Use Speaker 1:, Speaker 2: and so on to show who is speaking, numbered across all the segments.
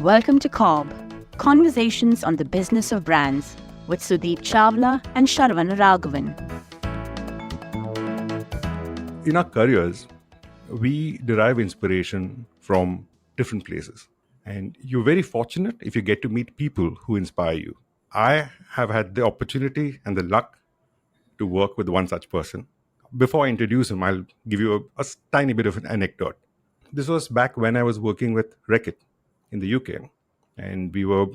Speaker 1: Welcome to CoBB, Conversations on the Business of Brands with Sudeep Chawla and Sharan Raghavan.
Speaker 2: In our careers, we derive inspiration from different places. And you're very fortunate if you get to meet people who inspire you. I have had the opportunity and the luck to work with one such person. Before I introduce him, I'll give you a tiny bit of an anecdote. This was back when I was working with Reckitt in the UK, and we were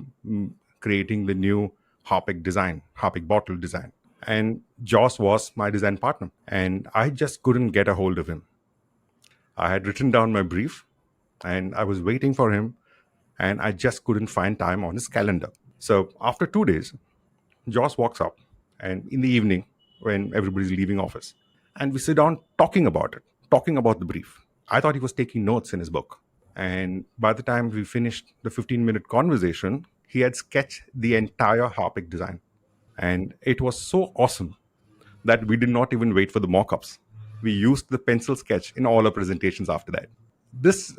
Speaker 2: creating the new Harpic bottle design. And Jos was my design partner, and I just couldn't get a hold of him. I had written down my brief, and I was waiting for him, and I just couldn't find time on his calendar. So after 2 days, Jos walks up, and in the evening, when everybody's leaving office, and we sit down talking about the brief. I thought he was taking notes in his book. And by the time we finished the 15-minute conversation, he had sketched the entire Harpic design. And it was so awesome that we did not even wait for the mock-ups. We used the pencil sketch in all our presentations after that. This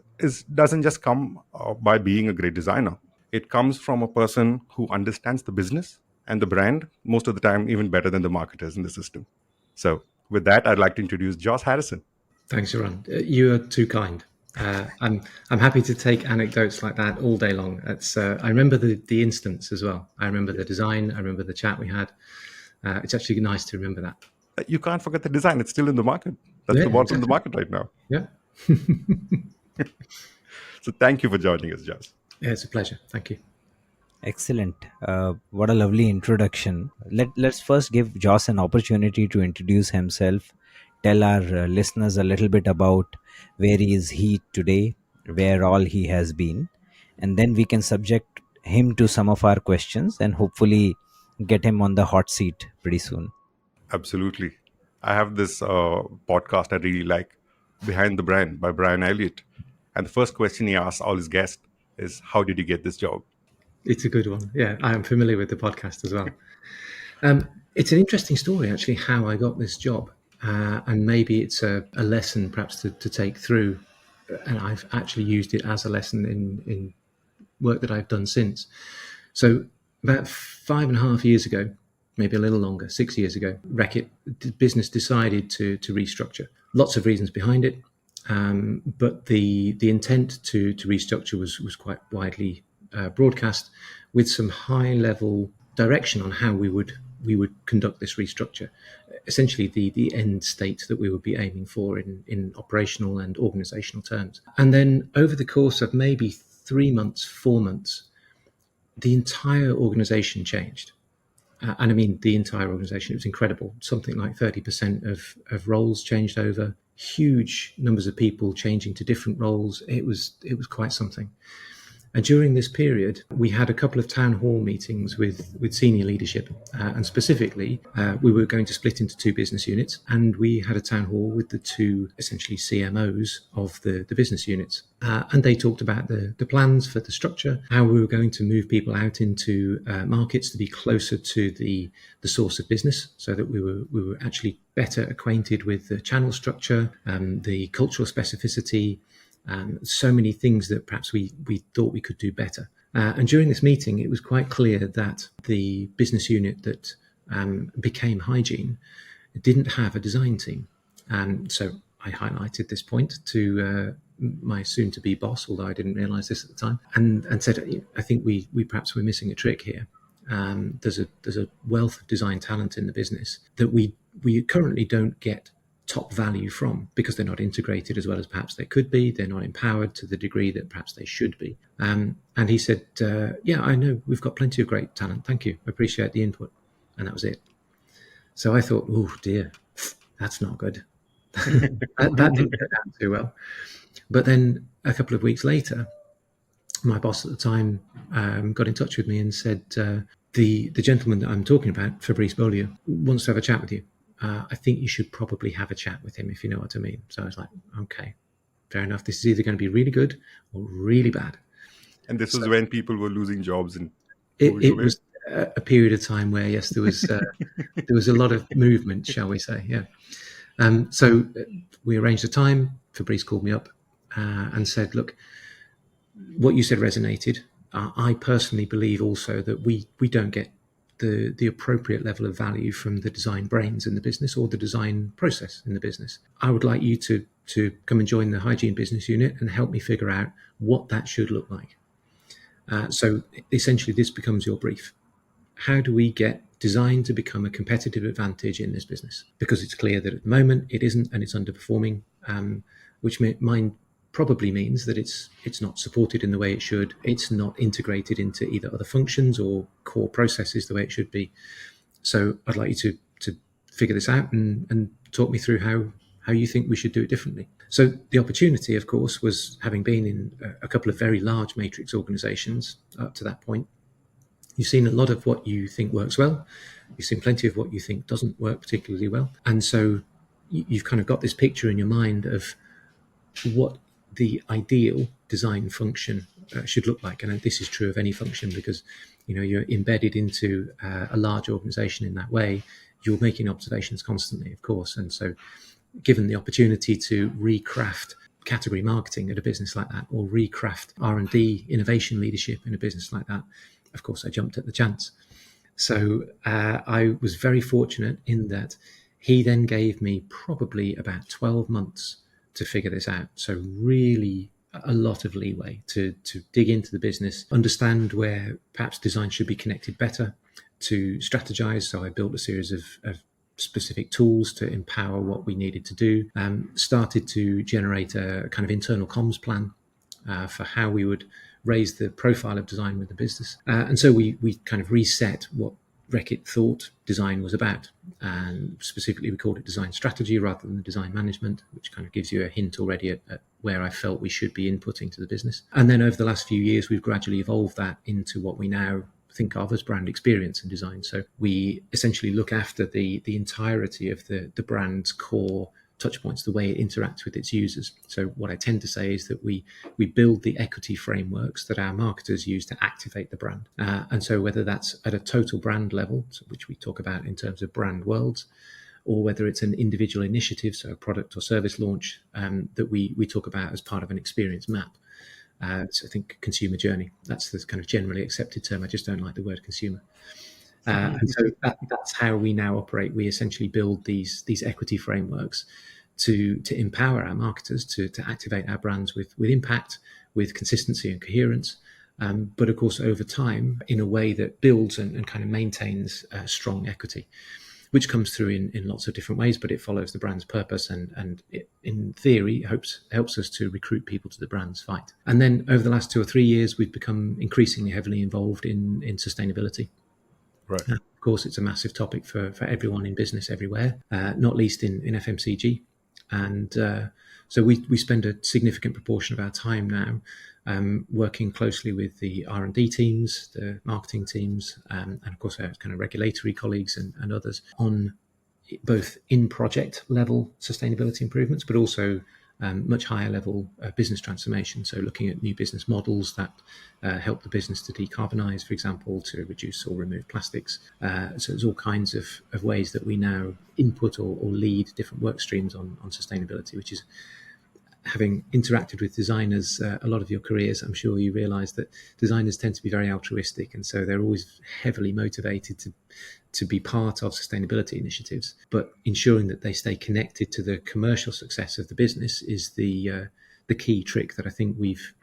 Speaker 2: doesn't just come by being a great designer. It comes from a person who understands the business and the brand, most of the time even better than the marketers in the system. So with that, I'd like to introduce Jos Harrison.
Speaker 3: Thanks, Sharan. You are too kind. I'm happy to take anecdotes like that all day long. I remember the instance as well. I remember the design. I remember the chat we had. It's actually nice to remember that.
Speaker 2: You can't forget the design. It's still in the market. That's the bottom of the market right now.
Speaker 3: Yeah.
Speaker 2: So thank you for joining us, Jos.
Speaker 3: Yeah, it's a pleasure. Thank you.
Speaker 4: Excellent. What a lovely introduction. Let's first give Jos an opportunity to introduce himself, tell our listeners a little bit about where is he today, where all he has been, and then we can subject him to some of our questions and hopefully get him on the hot seat pretty soon.
Speaker 2: Absolutely. I have this podcast I really like, Behind the Brand by Brian Elliott. And the first question he asks all his guests is, how did you get this job?
Speaker 3: It's a good one. Yeah, I am familiar with the podcast as well. It's an interesting story, actually, how I got this job. And maybe it's a lesson perhaps to take through. And I've actually used it as a lesson in work that I've done since. So about 5.5 years ago, maybe a little longer, 6 years ago, Reckitt business decided to restructure. Lots of reasons behind it. But the intent to restructure was quite widely broadcast, with some high level direction on how we would conduct this restructure. Essentially the end state that we would be aiming for in operational and organizational terms. And then over the course of maybe 3 months, 4 months, the entire organization changed. And I mean, the entire organization, it was incredible. Something like 30% of roles changed over, huge numbers of people changing to different roles. It was quite something. And during this period, we had a couple of town hall meetings with senior leadership. And specifically, we were going to split into 2 business units. And we had a town hall with the 2 essentially CMOs of the business units. And they talked about the plans for the structure, how we were going to move people out into markets to be closer to the source of business, so that we were actually better acquainted with the channel structure, the cultural specificity, so many things that perhaps we thought we could do better. And during this meeting, it was quite clear that the business unit that became hygiene didn't have a design team. So I highlighted this point to my soon-to-be boss, although I didn't realise this at the time, and said, I think we perhaps we're missing a trick here. There's a wealth of design talent in the business that we currently don't get top value from, because they're not integrated as well as perhaps they could be. They're not empowered to the degree that perhaps they should be. And he said, yeah, I know we've got plenty of great talent. Thank you. I appreciate the input. And that was it. So I thought, oh dear, that's not good. that didn't go down too well. But then a couple of weeks later, my boss at the time got in touch with me and said, the gentleman that I'm talking about, Fabrice Beaulieu, wants to have a chat with you. I think you should probably have a chat with him, if you know what I mean. So I was like, okay, fair enough. This is either going to be really good or really bad.
Speaker 2: And this was when people were losing jobs. And
Speaker 3: it was a period of time where, yes, there was a lot of movement, shall we say. Yeah. So we arranged a time. Fabrice called me up and said, look, what you said resonated. I personally believe also that we don't get the appropriate level of value from the design brains in the business or the design process in the business. I would like you to come and join the hygiene business unit and help me figure out what that should look like. So essentially, this becomes your brief. How do we get design to become a competitive advantage in this business? Because it's clear that at the moment it isn't, and it's underperforming, which mine probably means that it's not supported in the way it should. It's not integrated into either other functions or core processes the way it should be. So I'd like you to figure this out and talk me through how you think we should do it differently. So the opportunity, of course, was having been in a couple of very large matrix organizations up to that point. You've seen a lot of what you think works well. You've seen plenty of what you think doesn't work particularly well. And so you've kind of got this picture in your mind of what the ideal design function should look like. And this is true of any function because, you're embedded into a large organization in that way. You're making observations constantly, of course. And so given the opportunity to recraft category marketing at a business like that, or recraft R&D innovation leadership in a business like that, of course, I jumped at the chance. So I was very fortunate in that he then gave me probably about 12 months to figure this out. So really a lot of leeway to dig into the business, understand where perhaps design should be connected better, to strategize. So I built a series of specific tools to empower what we needed to do, started to generate a kind of internal comms plan for how we would raise the profile of design with the business. And so we kind of reset what Reckitt thought design was about. And specifically, we called it design strategy rather than design management, which kind of gives you a hint already at where I felt we should be inputting to the business. And then over the last few years, we've gradually evolved that into what we now think of as brand experience and design. So we essentially look after the entirety of the brand's core touch points, the way it interacts with its users. So what I tend to say is that we build the equity frameworks that our marketers use to activate the brand. And so whether that's at a total brand level, which we talk about in terms of brand worlds, or whether it's an individual initiative, so a product or service launch that we talk about as part of an experience map. So I think consumer journey, that's the kind of generally accepted term. I just don't like the word consumer. And so that's how we now operate. We essentially build these equity frameworks to empower our marketers to activate our brands with impact, with consistency and coherence, but of course over time in a way that builds and kind of maintains strong equity, which comes through in lots of different ways, but it follows the brand's purpose and it, in theory, helps us to recruit people to the brand's fight. And then over the last 2 or 3 years, we've become increasingly heavily involved in sustainability.
Speaker 2: Right.
Speaker 3: Of course, it's a massive topic for everyone in business everywhere, not least in FMCG. And so we spend a significant proportion of our time now working closely with the R&D teams, the marketing teams, and of course our kind of regulatory colleagues and others on both in-project level sustainability improvements, but also much higher level business transformation. So looking at new business models that help the business to decarbonize, for example, to reduce or remove plastics. So there's all kinds of ways that we now input or lead different work streams on sustainability, which is, having interacted with designers a lot of your careers, I'm sure you realize that designers tend to be very altruistic, and so they're always heavily motivated to be part of sustainability initiatives. But ensuring that they stay connected to the commercial success of the business is the key trick that I think we've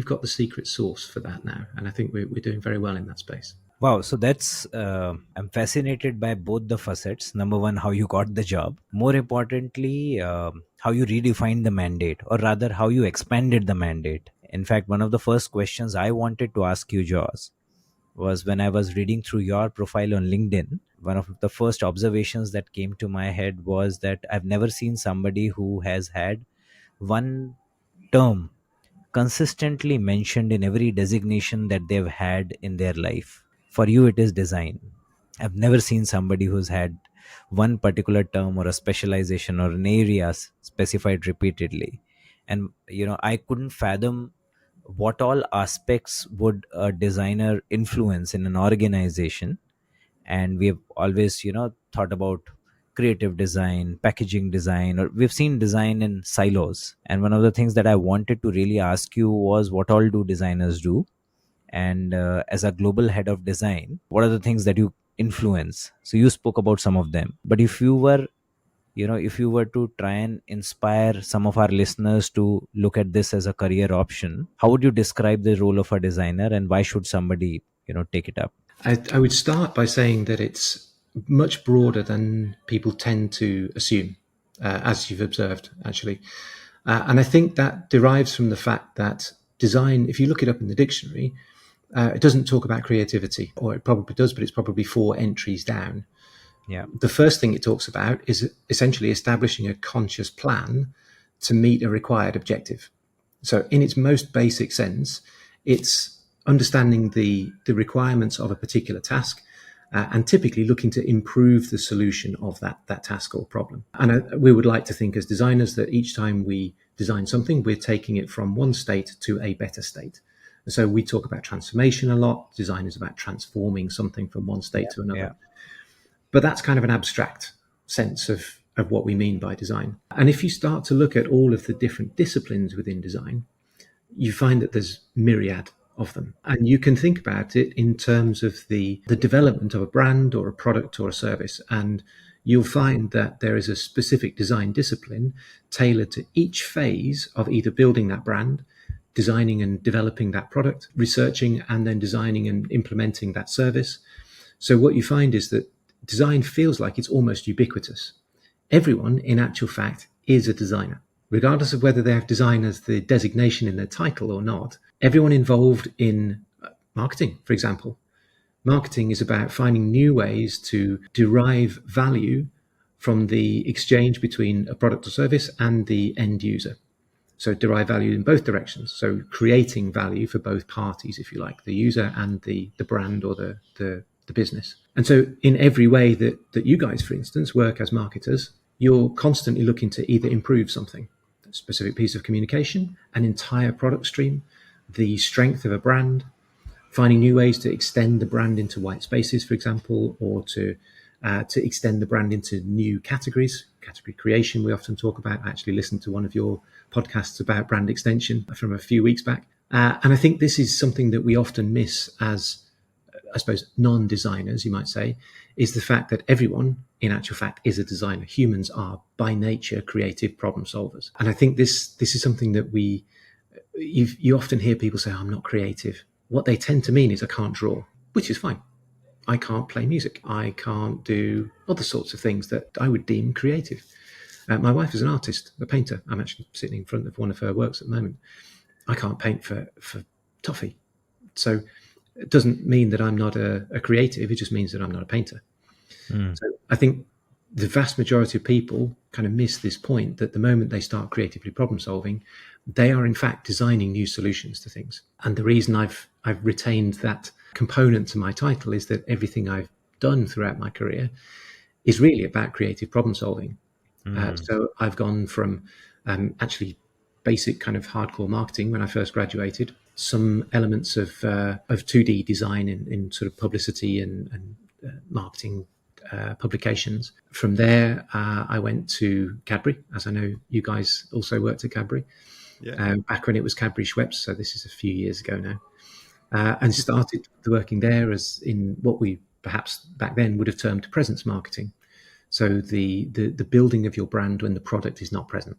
Speaker 3: got the secret sauce for that now, and I think we're doing very well in that space.
Speaker 4: Wow, so that's I'm fascinated by both the facets. Number one, how you got the job. More importantly, how you redefined the mandate, or rather, how you expanded the mandate. In fact, one of the first questions I wanted to ask you, Jos, was when I was reading through your profile on LinkedIn. One of the first observations that came to my head was that I've never seen somebody who has had one term consistently mentioned in every designation that they've had in their life. For you, it is design. I've never seen somebody who's had one particular term or a specialization or an area specified repeatedly. And, I couldn't fathom what all aspects would a designer influence in an organization. And we've always, thought about creative design, packaging design, or we've seen design in silos. And one of the things that I wanted to really ask you was, what all do designers do? And as a global head of design, what are the things that you influence? So you spoke about some of them, but if you were to try and inspire some of our listeners to look at this as a career option, how would you describe the role of a designer, and why should somebody take it up?
Speaker 3: I would start by saying that it's much broader than people tend to assume, as you've observed, actually. And I think that derives from the fact that design, if you look it up in the dictionary, it doesn't talk about creativity, or it probably does, but it's probably 4 entries down.
Speaker 4: Yeah.
Speaker 3: The first thing it talks about is essentially establishing a conscious plan to meet a required objective. So in its most basic sense, it's understanding the requirements of a particular task, and typically looking to improve the solution of that task or problem. And we would like to think as designers that each time we design something, we're taking it from one state to a better state. So we talk about transformation a lot. Design is about transforming something from one state to another.
Speaker 4: Yeah.
Speaker 3: But that's kind of an abstract sense of what we mean by design. And if you start to look at all of the different disciplines within design, you find that there's myriad of them. And you can think about it in terms of the development of a brand or a product or a service. And you'll find that there is a specific design discipline tailored to each phase of either building that brand, designing and developing that product, researching and then designing and implementing that service. So what you find is that design feels like it's almost ubiquitous. Everyone, in actual fact, is a designer. Regardless of whether they have design as the designation in their title or not, everyone involved in marketing, for example. Marketing is about finding new ways to derive value from the exchange between a product or service and the end user. So derive value in both directions. So creating value for both parties, if you like, the user and the brand or the business. And so in every way that you guys, for instance, work as marketers, you're constantly looking to either improve something, a specific piece of communication, an entire product stream, the strength of a brand, finding new ways to extend the brand into white spaces, for example, or to extend the brand into new categories. Category creation, we often talk about. I actually listened to one of your podcasts about brand extension from a few weeks back. And I think this is something that we often miss as, I suppose, non-designers, you might say, is the fact that everyone, in actual fact, is a designer. Humans are, by nature, creative problem solvers. And I think this is something that you often hear people say, I'm not creative. What they tend to mean is I can't draw, which is fine. I can't play music. I can't do other sorts of things that I would deem creative. My wife is an artist, a painter. I'm actually sitting in front of one of her works at the moment. I can't paint for toffee. So it doesn't mean that I'm not a creative. It just means that I'm not a painter. So I think the vast majority of people kind of miss this point that the moment they start creatively problem solving, they are in fact designing new solutions to things. And the reason I've retained that component to my title is that everything I've done throughout my career is really about creative problem solving. So I've gone from actually basic kind of hardcore marketing when I first graduated, some elements of 2D design in sort of publicity and marketing publications. From there, I went to Cadbury, as I know you guys also worked at Cadbury, back when it was Cadbury Schweppes, so this is a few years ago now, and started working there as in what we perhaps back then would have termed presence marketing. So the building of your brand when the product is not present.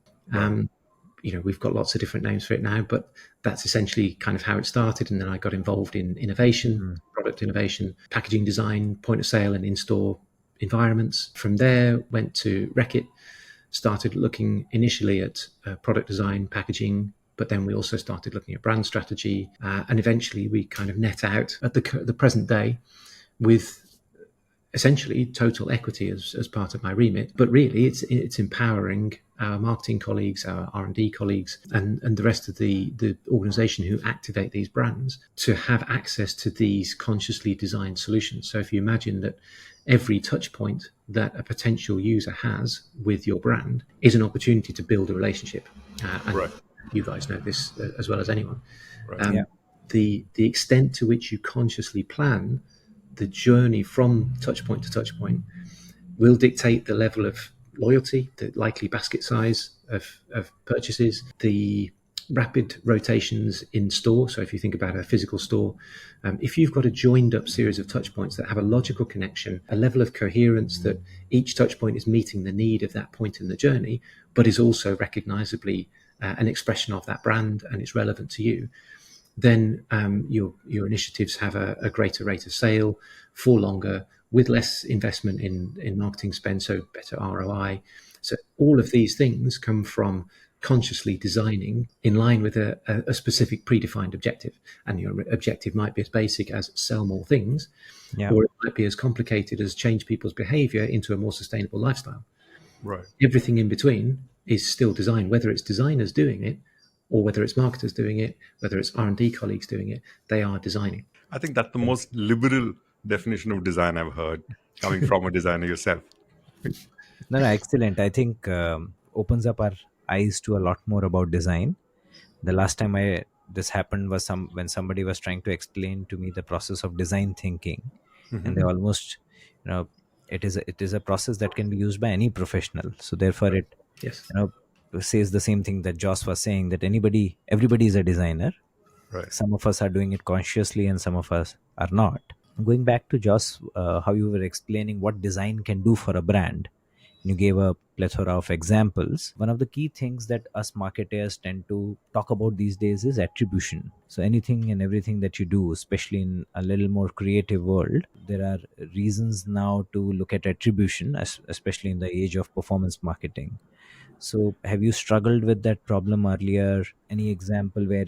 Speaker 3: We've got lots of different names for it now, but that's essentially kind of how it started. And then I got involved in innovation, product innovation, packaging design, point of sale and in-store environments. From there, went to Reckitt, started looking initially at product design, packaging, but then we also started looking at brand strategy. And eventually we kind of net out at the present day with essentially total equity as part of my remit. But really it's empowering our marketing colleagues, our R&D colleagues, and the rest of the organization who activate these brands to have access to these consciously designed solutions. So if you imagine that every touch point that a potential user has with your brand is an opportunity to build a relationship. And you guys know this as well as anyone. The extent to which you consciously plan the journey from touch point to touch point will dictate the level of loyalty, the likely basket size of purchases, the rapid rotations in store. So if you think about a physical store, if you've got a joined up series of touch points that have a logical connection, a level of coherence that each touch point is meeting the need of that point in the journey, but is also recognizably an expression of that brand and it's relevant to you, then your initiatives have a greater rate of sale for longer with less investment in marketing spend, so better ROI. So all of these things come from consciously designing in line with a specific predefined objective. And your objective might be as basic as sell more things,
Speaker 4: Yeah.
Speaker 3: or it might be as complicated as change people's behavior into a more sustainable lifestyle.
Speaker 2: Right.
Speaker 3: Everything in between is still design, whether it's designers doing it or whether it's marketers doing it, whether it's R&D colleagues doing it, they are designing.
Speaker 2: I think that's the most liberal definition of design I've heard, coming from a designer yourself.
Speaker 4: No, no, excellent. I think opens up our eyes to a lot more about design. The last time this happened was when somebody was trying to explain to me the process of design thinking, and they almost, it is a process that can be used by any professional. So therefore, it
Speaker 3: Yes.
Speaker 4: says the same thing that Jos was saying, that everybody is a designer.
Speaker 2: Right.
Speaker 4: Some of us are doing it consciously, and some of us are not. Going back to Jos, how you were explaining what design can do for a brand, you gave a plethora of examples. One of the key things that us marketers tend to talk about these days is attribution. So anything and everything that you do, especially in a little more creative world, there are reasons now to look at attribution, especially in the age of performance marketing. So have you struggled with that problem earlier? Any example where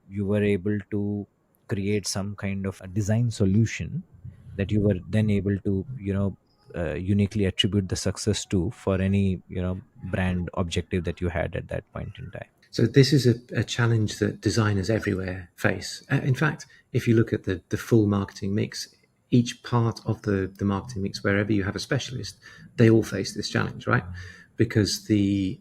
Speaker 4: you were able to create some kind of a design solution that you were then able to uniquely attribute the success to for any brand objective that you had at that point in time?
Speaker 3: So this is a challenge that designers everywhere face. In fact, if you look at the full marketing mix, each part of the marketing mix, wherever you have a specialist, they all face this challenge, right? Because the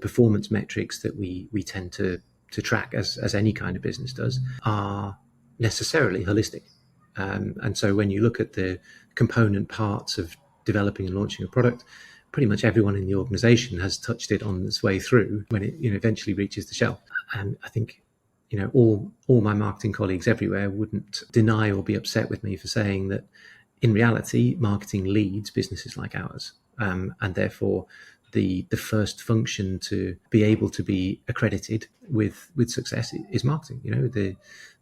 Speaker 3: performance metrics that we tend to track as any kind of business does are necessarily holistic. And so when you look at the component parts of developing and launching a product, pretty much everyone in the organization has touched it on its way through when it eventually reaches the shelf. And I think all my marketing colleagues everywhere wouldn't deny or be upset with me for saying that in reality, marketing leads businesses like ours. And therefore, the first function to be able to be accredited with success is marketing.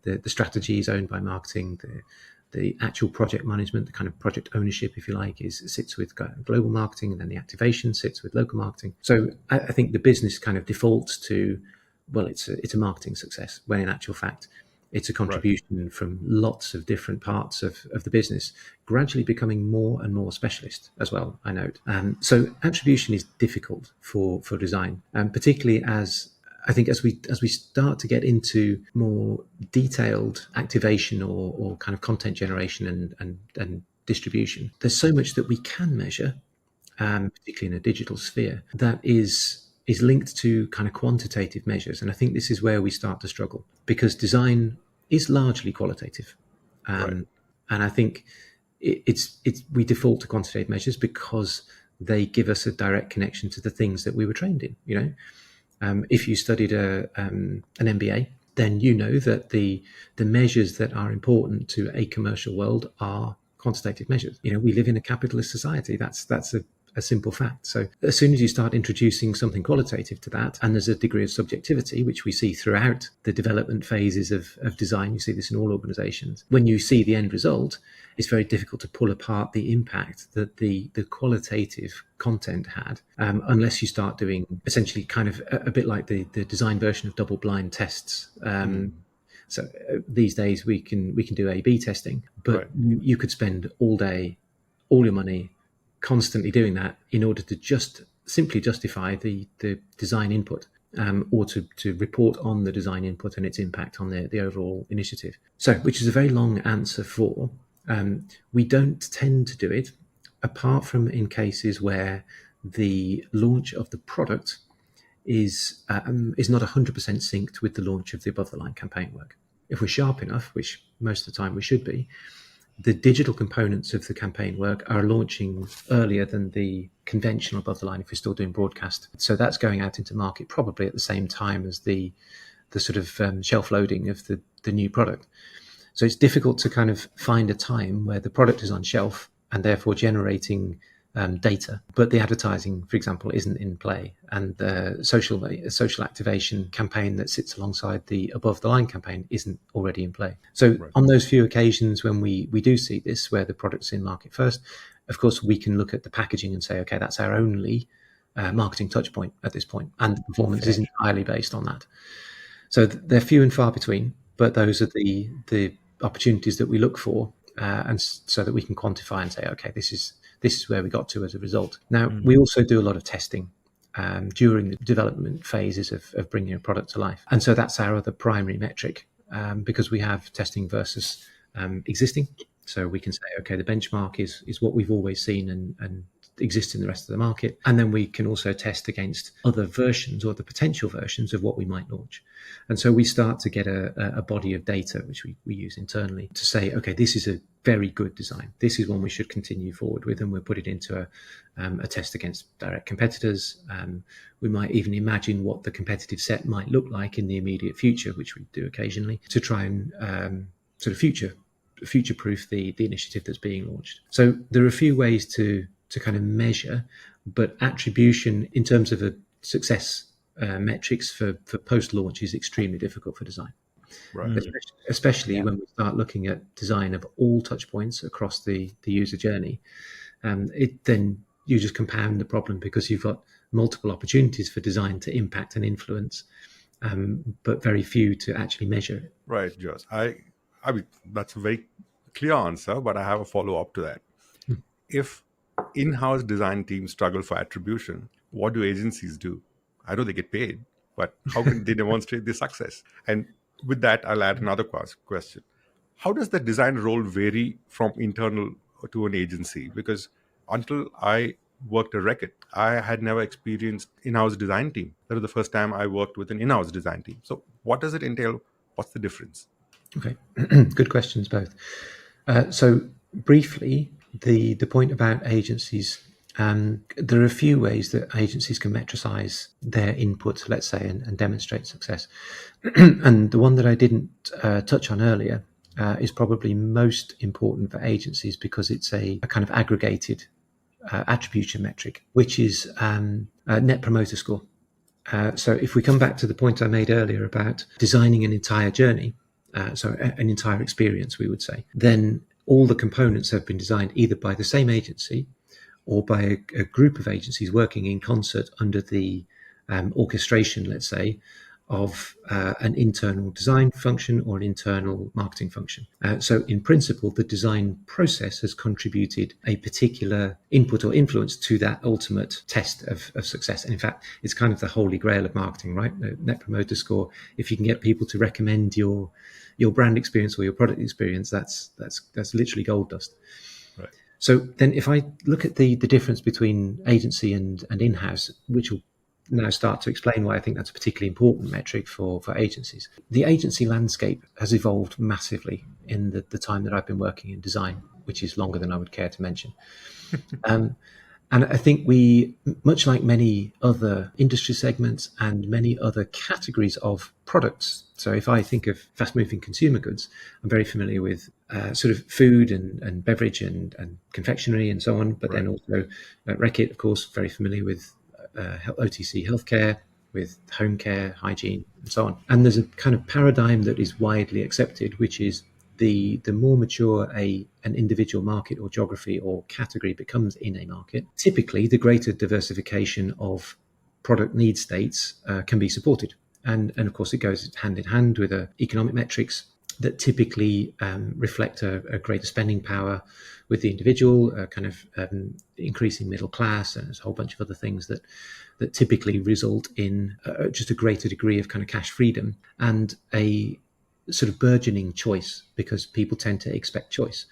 Speaker 3: The strategy is owned by marketing. The actual project management, the kind of project ownership, if you like, sits with global marketing, and then the activation sits with local marketing. So I think the business kind of defaults to, well, it's a marketing success, when in actual fact, it's a contribution from lots of different parts of the business, gradually becoming more and more specialist as well, I note. So attribution is difficult for design, particularly as we start to get into more detailed activation or kind of content generation and distribution. There's so much that we can measure, particularly in a digital sphere, that is linked to kind of quantitative measures. And I think this is where we start to struggle, because design is largely qualitative. And I think we default to quantitative measures because they give us a direct connection to the things that we were trained in. If you studied an MBA, then you know that the measures that are important to a commercial world are quantitative measures. We live in a capitalist society. That's a simple fact. So as soon as you start introducing something qualitative to that, and there's a degree of subjectivity, which we see throughout the development phases of design, you see this in all organizations. When you see the end result, it's very difficult to pull apart the impact that the qualitative content had, unless you start doing essentially kind of a bit like the design version of double-blind tests. So these days we can do A/B testing, but you could spend all day, all your money, constantly doing that in order to just simply justify the design input, or to report on the design input and its impact on the overall initiative. So, which is a very long answer for, we don't tend to do it, apart from in cases where the launch of the product is not 100% synced with the launch of the above the line campaign work. If we're sharp enough, which most of the time we should be, the digital components of the campaign work are launching earlier than the conventional above the line if we're still doing broadcast. So that's going out into market probably at the same time as the sort of shelf loading of the new product. So it's difficult to kind of find a time where the product is on shelf and therefore generating data, but the advertising, for example, isn't in play, and the social activation campaign that sits alongside the above the line campaign isn't already in play. So on those few occasions when we do see this, where the product's in market first, of course we can look at the packaging and say, okay, that's our only marketing touch point at this point, and the performance is entirely based on that. So they're few and far between, but those are the opportunities that we look for, and so that we can quantify and say, okay, this is where we got to as a result. Now, we also do a lot of testing during the development phases of bringing a product to life. And so that's our other primary metric, because we have testing versus existing. So we can say, okay, the benchmark is what we've always seen and exists in the rest of the market. And then we can also test against other versions or the potential versions of what we might launch. And so we start to get a body of data, which we use internally to say, okay, this is a very good design. This is one we should continue forward with, and we'll put it into a test against direct competitors. We might even imagine what the competitive set might look like in the immediate future, which we do occasionally, to try and sort of future-proof the initiative that's being launched. So there are a few ways to kind of measure, but attribution in terms of a success metrics for post-launch is extremely difficult for design.
Speaker 2: Right.
Speaker 3: Especially when we start looking at design of all touch points across the user journey. Then you just compound the problem, because you've got multiple opportunities for design to impact and influence, but very few to actually measure it.
Speaker 2: Right, Jos. I mean, that's a very clear answer, but I have a follow-up to that. If in-house design teams struggle for attribution, what do agencies do? I know they get paid, but how can they demonstrate their success? And with that, I'll add another question. How does the design role vary from internal to an agency? Because until I worked at Reckitt, I had never experienced in-house design team. That was the first time I worked with an in-house design team. So what does it entail? What's the difference?
Speaker 3: Okay, good questions both. So briefly, the point about agencies, there are a few ways that agencies can metricize their input, let's say, and demonstrate success. And the one that I didn't touch on earlier is probably most important for agencies, because it's a kind of aggregated attribution metric, which is a net promoter score. So if we come back to the point I made earlier about designing an entire journey, so an entire experience, we would say, then all the components have been designed either by the same agency or by a group of agencies working in concert under the orchestration, let's say, of an internal design function or an internal marketing function. So in principle, the design process has contributed a particular input or influence to that ultimate test of success. And in fact, it's kind of the holy grail of marketing, right? The Net Promoter Score. If you can get people to recommend your brand experience or your product experience, that's literally gold dust.
Speaker 2: Right.
Speaker 3: So then if I look at the difference between agency and in-house, which will now start to explain why I think that's a particularly important metric for agencies. The agency landscape has evolved massively in the time that I've been working in design, which is longer than I would care to mention. And I think we, much like many other industry segments and many other categories of products, so if I think of fast-moving consumer goods, I'm very familiar with sort of food and beverage and confectionery and so on, but then also Reckitt, of course, very familiar with OTC healthcare, with home care, hygiene, and so on. And there's a kind of paradigm that is widely accepted, which is the more mature an individual market or geography or category becomes in a market, typically the greater diversification of product need states can be supported. And of course, it goes hand in hand with economic metrics that typically reflect a greater spending power with the individual, kind of increasing middle class, and there's a whole bunch of other things that typically result in just a greater degree of kind of cash freedom and a sort of burgeoning choice, because people tend to expect choice.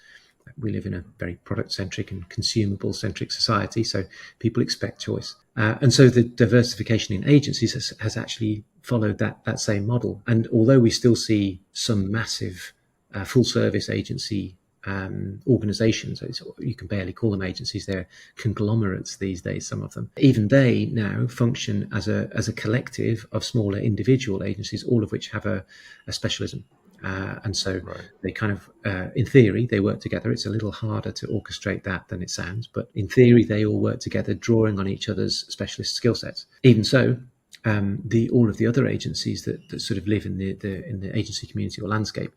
Speaker 3: We live in a very product-centric and consumable-centric society, so people expect choice. And so the diversification in agencies has actually followed that same model. And although we still see some massive full-service agency organizations. You can barely call them agencies. They're conglomerates these days, some of them. Even they now function as a collective of smaller individual agencies, all of which have a specialism. And so they kind of, in theory, they work together. It's a little harder to orchestrate that than it sounds, but in theory, they all work together, drawing on each other's specialist skill sets. Even so, all of the other agencies that sort of live in the agency community or landscape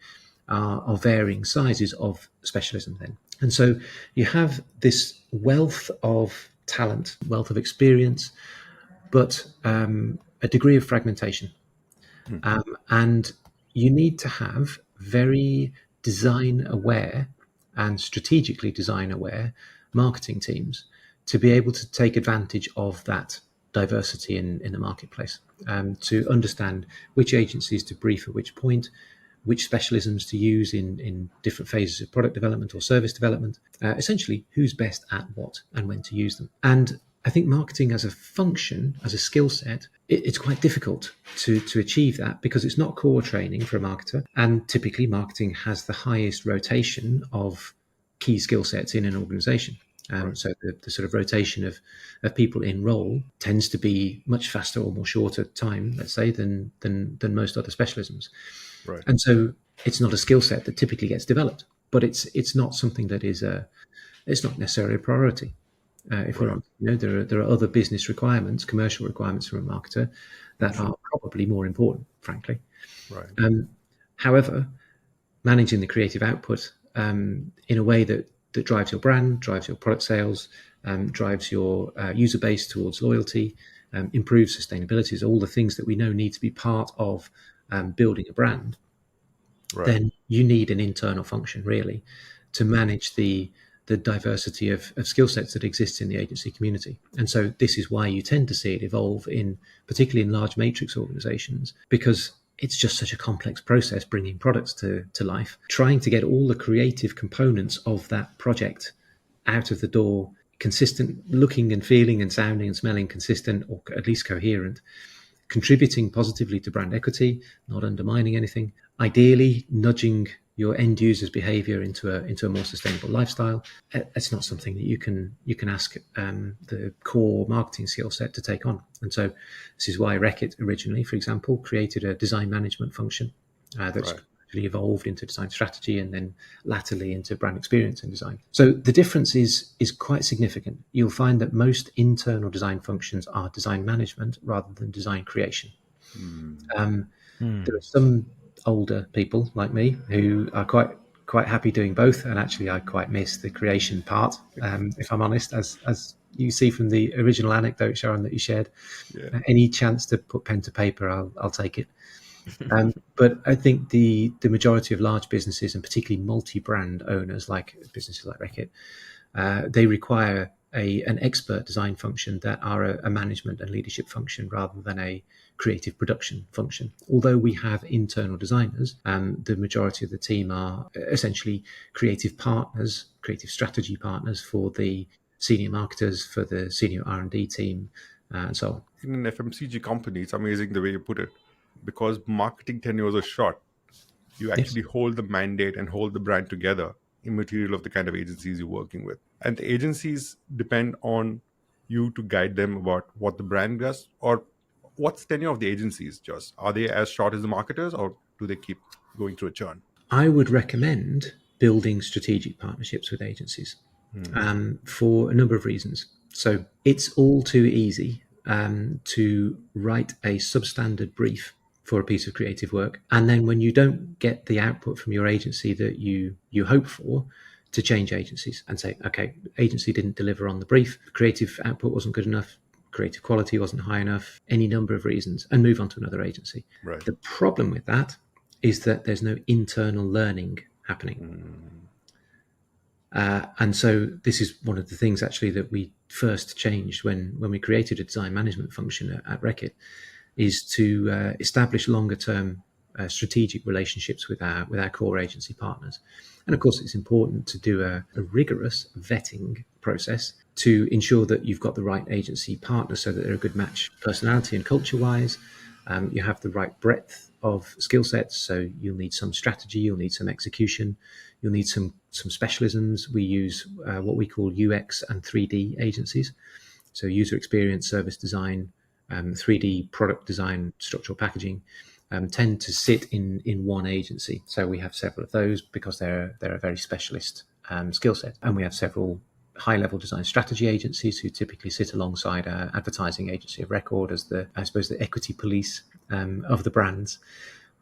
Speaker 3: are varying sizes of specialism then. And so you have this wealth of talent, wealth of experience, but a degree of fragmentation. And you need to have very design aware and strategically design aware marketing teams to be able to take advantage of that diversity in the marketplace, to understand which agencies to brief at which point, which specialisms to use in different phases of product development or service development, essentially who's best at what and when to use them. And I think marketing as a function, as a skill set, it's quite difficult to achieve that because it's not core training for a marketer. And typically marketing has the highest rotation of key skill sets in an organization. So the sort of rotation of people in role tends to be much faster or more shorter time, let's say, than most other specialisms.
Speaker 2: Right.
Speaker 3: And so it's not a skill set that typically gets developed, but it's not something that is it's not necessarily a priority. If we're on, there are other business requirements, commercial requirements from a marketer that are probably more important, frankly.
Speaker 2: Right.
Speaker 3: However, managing the creative output in a way that drives your brand, drives your product sales, drives your user base towards loyalty, improves sustainability, is all the things that we know need to be part of building a brand. Then you need an internal function really to manage the diversity of skill sets that exists in the agency community. And so this is why you tend to see it evolve particularly in large matrix organizations, because it's just such a complex process bringing products to life, trying to get all the creative components of that project out of the door, consistent, looking and feeling and sounding and smelling consistent, or at least coherent, contributing positively to brand equity, not undermining anything, ideally nudging your end users' behavior into a more sustainable lifestyle. It's not something that you can ask the core marketing skill set to take on. And so this is why Reckitt originally, for example, created a design management function that's actually evolved into design strategy and then latterly into brand experience and design. So the difference is quite significant. You'll find that most internal design functions are design management rather than design creation. There are some older people like me who are quite happy doing both, and actually I quite miss the creation part, if I'm honest, as you see from the original anecdote, Sharan, that you shared. Any chance to put pen to paper, I'll take it. But I think the majority of large businesses, and particularly multi-brand owners like businesses like Reckitt, they require an expert design function that are a management and leadership function rather than a creative production function. Although we have internal designers, the majority of the team are essentially creative partners, creative strategy partners for the senior marketers, for the senior R&D team, and so on.
Speaker 2: In an FMCG company, it's amazing the way you put it, because marketing tenures are short. You actually hold the mandate and hold the brand together, immaterial of the kind of agencies you're working with. And the agencies depend on you to guide them about what the brand does. Or what's the tenure of the agencies, Jos? Are they as short as the marketers, or do they keep going through a churn?
Speaker 3: I would recommend building strategic partnerships with agencies for a number of reasons. So it's all too easy to write a substandard brief for a piece of creative work, and then when you don't get the output from your agency that you hope for, to change agencies and say, okay, agency didn't deliver on the brief, creative output wasn't good enough, creative quality wasn't high enough, any number of reasons, and move on to another agency. The problem with that is that there's no internal learning happening. And so this is one of the things actually that we first changed when we created a design management function at Reckitt, is to establish longer term strategic relationships with our core agency partners. And of course, it's important to do a rigorous vetting process to ensure that you've got the right agency partner so that they're a good match personality and culture wise, You have the right breadth of skill sets, so you'll need some strategy, you'll need some execution, you'll need some specialisms. We use what we call UX and 3D agencies, so user experience, service design, 3D product design, structural packaging, tend to sit in one agency. So we have several of those because they're a very specialist skill set, and we have several high-level design strategy agencies who typically sit alongside our advertising agency of record as the equity police of the brands.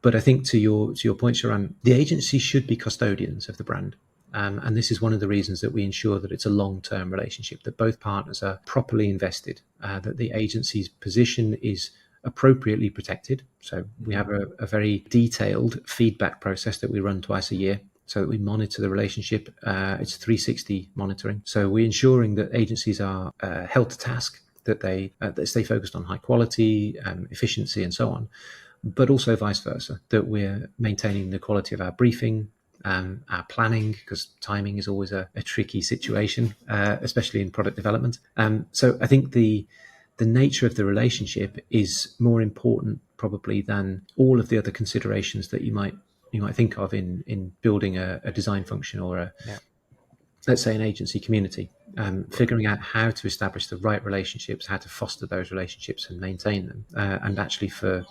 Speaker 3: But I think to your point, Sharan, the agency should be custodians of the brand. And this is one of the reasons that we ensure that it's a long-term relationship, that both partners are properly invested, that the agency's position is appropriately protected. So we have a very detailed feedback process that we run twice a year, so that we monitor the relationship. It's 360 monitoring. So we're ensuring that agencies are held to task, that they stay focused on high quality, efficiency, and so on, but also vice versa, that we're maintaining the quality of our briefing, our planning, because timing is always a tricky situation, especially in product development. So I think the nature of the relationship is more important probably than all of the other considerations that you might think of in building a design function or let's say an agency community. Figuring out how to establish the right relationships, how to foster those relationships and maintain them. And actually for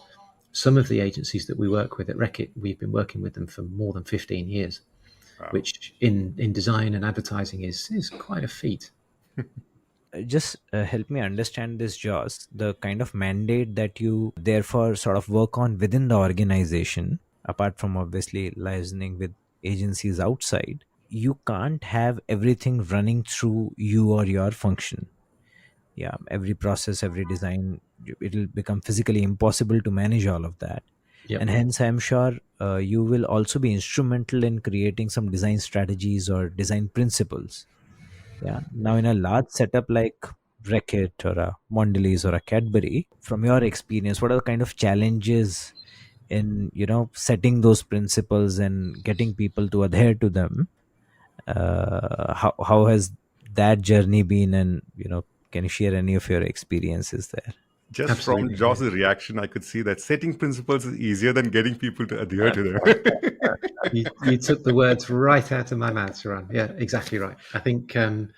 Speaker 3: some of the agencies that we work with at Reckitt, we've been working with them for more than 15 years, which in design and advertising is quite a feat.
Speaker 4: Just help me understand this, Joss. The kind of mandate that you therefore sort of work on within the organization, apart from obviously liaising with agencies outside, you can't have everything running through you or your function. Yeah, every process, every design, it'll become physically impossible to manage all of that.
Speaker 3: Yep.
Speaker 4: And hence, I'm sure you will also be instrumental in creating some design strategies or design principles. Yeah. Now, in a large setup like Reckitt or a Mondelez or a Cadbury, from your experience, what are the kind of challenges in setting those principles and getting people to adhere to them? How has that journey been? And can you share any of your experiences there?
Speaker 2: Just from
Speaker 3: Absolutely.
Speaker 2: Jos's reaction, I could see that setting principles is easier than getting people to adhere to them.
Speaker 3: You took the words right out of my mouth, Sharan. Yeah, exactly right. I think, and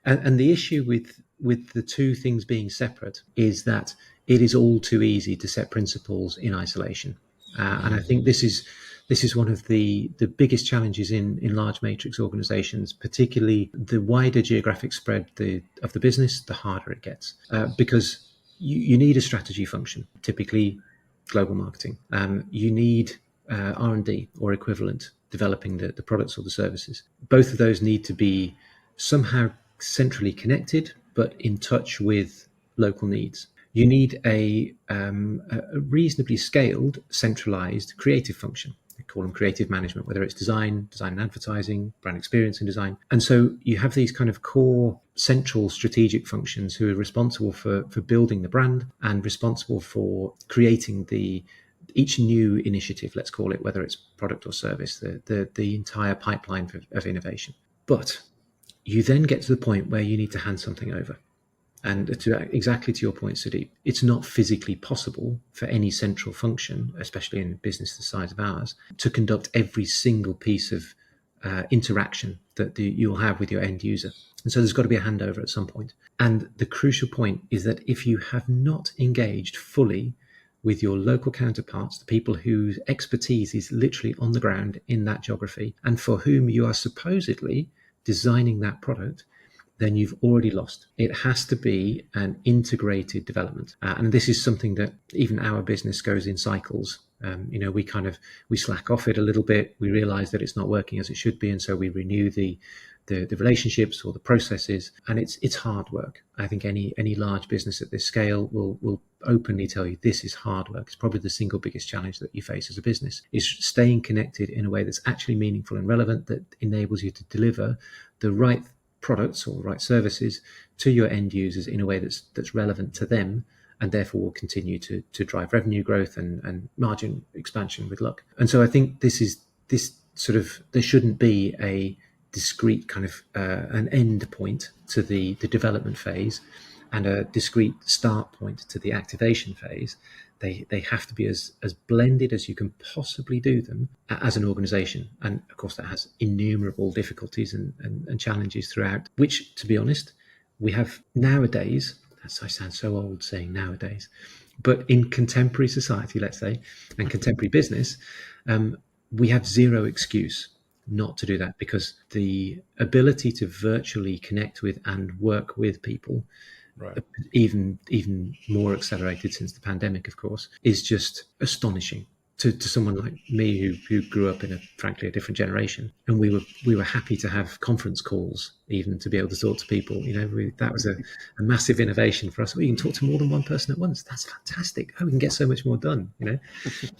Speaker 3: the issue with the two things being separate is that it is all too easy to set principles in isolation, and I think this is one of the biggest challenges in large matrix organizations, particularly the wider geographic spread of the business, the harder it gets, because you need a strategy function, typically global marketing. You need R&D or equivalent developing the products or the services. Both of those need to be somehow centrally connected, but in touch with local needs. You need a reasonably scaled, centralized creative function. They call them creative management, whether it's design and advertising, brand experience and design. And so you have these kind of core central strategic functions who are responsible for building the brand and responsible for creating each new initiative, let's call it, whether it's product or service, the entire pipeline of innovation. But you then get to the point where you need to hand something over. And exactly to your point, Sudeep, it's not physically possible for any central function, especially in a business the size of ours, to conduct every single piece of interaction that you'll have with your end user. And so there's got to be a handover at some point. And the crucial point is that if you have not engaged fully with your local counterparts, the people whose expertise is literally on the ground in that geography, and for whom you are supposedly designing that product, then you've already lost. It has to be an integrated development. And this is something that even our business goes in cycles. We slack off it a little bit. We realize that it's not working as it should be. And so we renew the relationships or the processes. And it's hard work. I think any large business at this scale will openly tell you this is hard work. It's probably the single biggest challenge that you face as a business, is staying connected in a way that's actually meaningful and relevant, that enables you to deliver the right products or right services to your end users in a way that's relevant to them, and therefore will continue to drive revenue growth and margin expansion with luck. And so I think there shouldn't be a discrete kind of an end point to the development phase and a discrete start point to the activation phase. They have to be as blended as you can possibly do them as an organization. And of course, that has innumerable difficulties and challenges throughout, which, to be honest, we have nowadays. I sound so old saying nowadays, but in contemporary society, let's say, and contemporary business, we have zero excuse not to do that, because the ability to virtually connect with and work with people,
Speaker 2: Right.
Speaker 3: even more accelerated since the pandemic, of course, is just astonishing to someone like me who grew up in frankly a different generation. And we were happy to have conference calls even to be able to talk to people. That was a massive innovation for us. You can talk to more than one person at once. That's fantastic. We can get so much more done.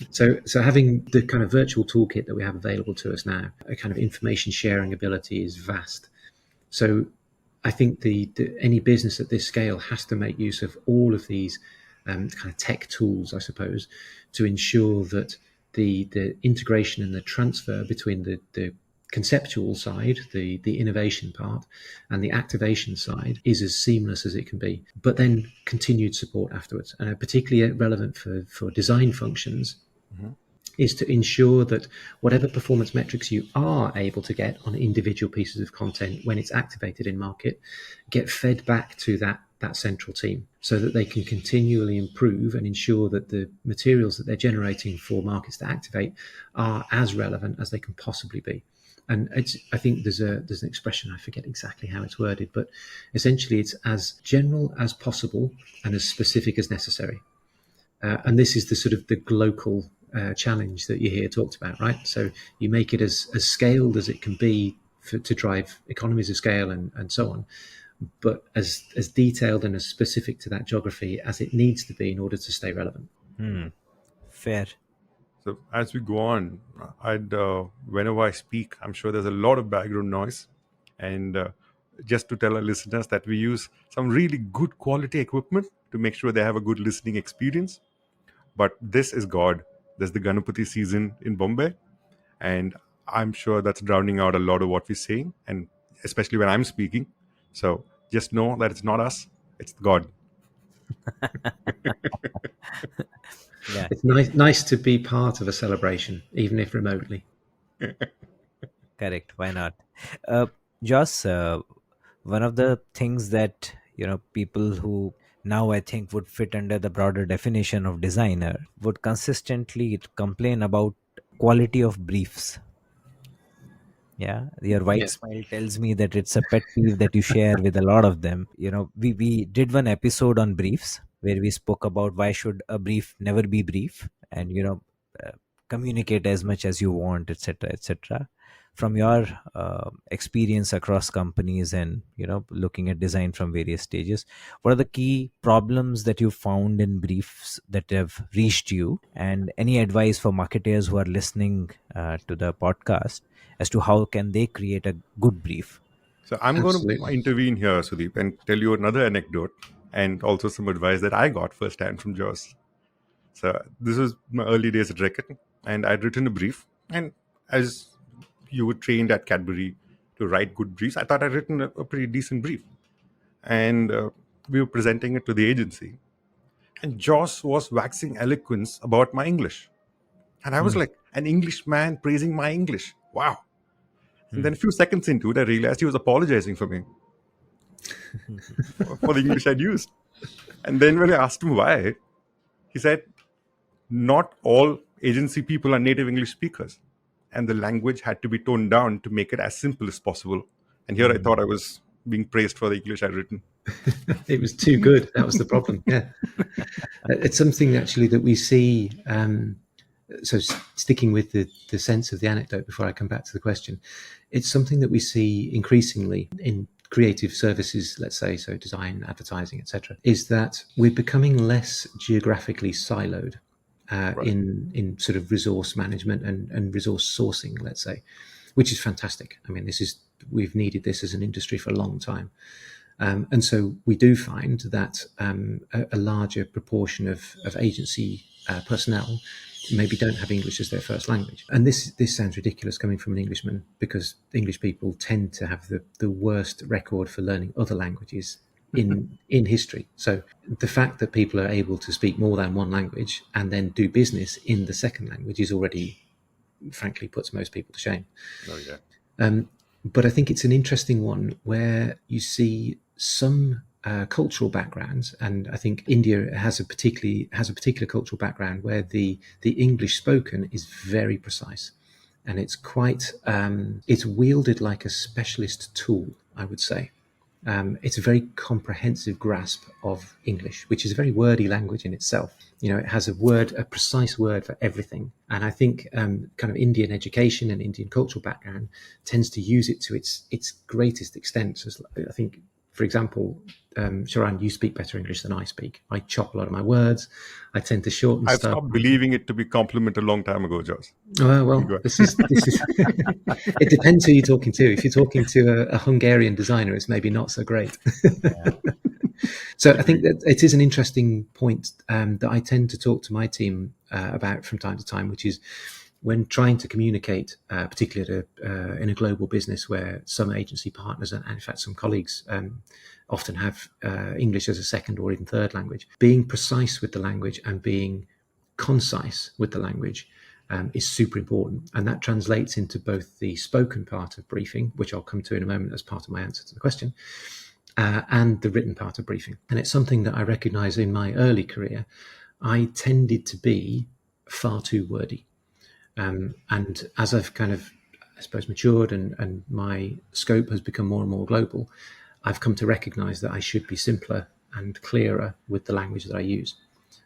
Speaker 3: So having the kind of virtual toolkit that we have available to us now, a kind of information sharing ability, is vast. So I think any business at this scale has to make use of all of these kind of tech tools, I suppose, to ensure that the integration and the transfer between the conceptual side, the innovation part, and the activation side is as seamless as it can be. But then continued support afterwards, and particularly relevant for design functions.
Speaker 2: Mm-hmm.
Speaker 3: Is to ensure that whatever performance metrics you are able to get on individual pieces of content when it's activated in market, get fed back to that central team, so that they can continually improve and ensure that the materials that they're generating for markets to activate are as relevant as they can possibly be. And I think there's an expression, I forget exactly how it's worded, but essentially it's as general as possible and as specific as necessary. And this is the sort of the global challenge that you hear talked about, right? So you make it as scaled as it can be to drive economies of scale and so on, but as detailed and as specific to that geography as it needs to be in order to stay relevant.
Speaker 4: Fair.
Speaker 2: So as we go on, whenever I speak, I'm sure there's a lot of background noise, and just to tell our listeners that we use some really good quality equipment to make sure they have a good listening experience. But this is God. There's the Ganapati season in Bombay, and I'm sure that's drowning out a lot of what we're saying, and especially when I'm speaking. So just know that it's not us, it's God.
Speaker 4: Yeah,
Speaker 3: It's nice to be part of a celebration, even if remotely.
Speaker 4: correct. Why not? Joss, one of the things that people who now I think would fit under the broader definition of designer would consistently complain about quality of briefs. Yeah, your white smile tells me that it's a pet peeve that you share with a lot of them. We did one episode on briefs where we spoke about why should a brief never be brief, and communicate as much as you want, etc., etc. From your experience across companies and looking at design from various stages, what are the key problems that you found in briefs that have reached you, and any advice for marketers who are listening to the podcast as to how can they create a good brief?
Speaker 2: So I'm going to intervene here, Sudeep, and tell you another anecdote and also some advice that I got firsthand from Jos. So this was my early days at Reckitt, and I'd written a brief. And as you were trained at Cadbury to write good briefs, I thought I'd written a pretty decent brief. And we were presenting it to the agency. And Jos was waxing eloquence about my English. And I was like, an Englishman praising my English. Wow. And then a few seconds into it, I realized he was apologizing for me for the English I'd used. And then when I asked him why, he said, not all agency people are native English speakers, and the language had to be toned down to make it as simple as possible. And here I thought I was being praised for the English I'd written.
Speaker 3: It was too good. That was the problem. Yeah. It's something actually that we see. So sticking with the sense of the anecdote before I come back to the question, it's something that we see increasingly in creative services, let's say, so design, advertising, etc., is that we're becoming less geographically siloed in sort of resource management and resource sourcing, let's say, which is fantastic. I mean, we've needed this as an industry for a long time. And so we do find that a larger proportion of agency personnel maybe don't have English as their first language. And this sounds ridiculous coming from an Englishman, because English people tend to have the worst record for learning other languages in history. So the fact that people are able to speak more than one language and then do business in the second language is already, frankly, puts most people to shame.
Speaker 2: Oh, yeah.
Speaker 3: But I think it's an interesting one where you see some cultural backgrounds, and I think India has a particular cultural background where the English spoken is very precise, and it's quite it's wielded like a specialist tool, I would say. It's a very comprehensive grasp of English, which is a very wordy language in itself. You know, it has a precise word for everything. And I think kind of Indian education and Indian cultural background tends to use it to its greatest extent. So I think, for example, Sharan, you speak better English than I speak. I chop a lot of my words. I tend to shorten
Speaker 2: I've
Speaker 3: stuff.
Speaker 2: stopped believing it to be compliment a long time ago, Jos.
Speaker 3: Well,
Speaker 2: Go ahead.
Speaker 3: this is it depends who you're talking to. If you're talking to a Hungarian designer, it's maybe not so great. So I think that it is an interesting point that I tend to talk to my team about from time to time, which is when trying to communicate, particularly in a global business where some agency partners and in fact some colleagues often have English as a second or even third language, being precise with the language and being concise with the language is super important. And that translates into both the spoken part of briefing, which I'll come to in a moment as part of my answer to the question, and the written part of briefing. And it's something that I recognize in my early career. I tended to be far too wordy. And as I've kind of, I suppose, matured and my scope has become more and more global, I've come to recognize that I should be simpler and clearer with the language that I use.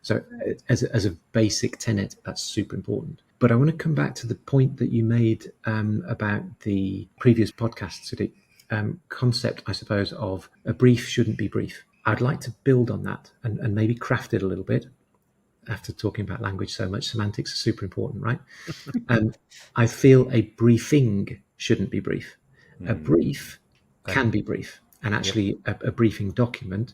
Speaker 3: So as a basic tenet, that's super important. But I want to come back to the point that you made about the previous podcast, Sudeep, concept, I suppose, of a brief shouldn't be brief. I'd like to build on that and maybe craft it a little bit. After talking about language so much, semantics are super important, right? I feel a briefing shouldn't be brief. A brief can be brief. And actually a briefing document,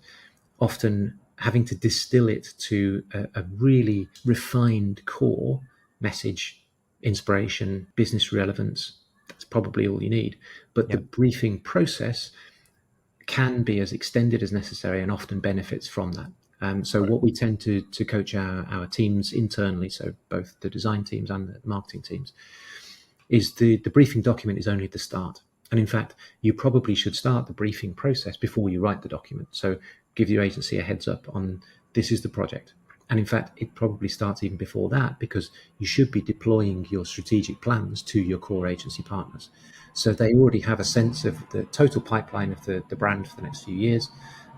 Speaker 3: often having to distill it to a really refined core message, inspiration, business relevance, that's probably all you need. But the briefing process can be as extended as necessary and often benefits from that. So what we tend to coach our teams internally, so both the design teams and the marketing teams, is the briefing document is only the start. And in fact, you probably should start the briefing process before you write the document. So give your agency a heads up on this is the project. And in fact, it probably starts even before that, because you should be deploying your strategic plans to your core agency partners. So they already have a sense of the total pipeline of the brand for the next few years,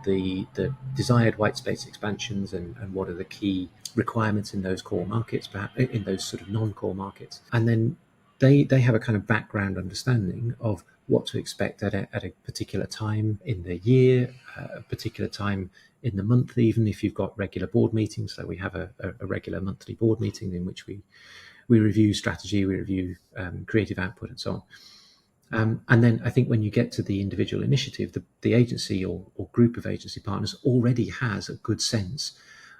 Speaker 3: the desired white space expansions, and what are the key requirements in those core markets, in those sort of non-core markets. And then they have a kind of background understanding of what to expect at a particular time in the year, a particular time in the month, even if you've got regular board meetings. So we have a regular monthly board meeting in which we review strategy, we review creative output and so on. And then I think when you get to the individual initiative, the agency or group of agency partners already has a good sense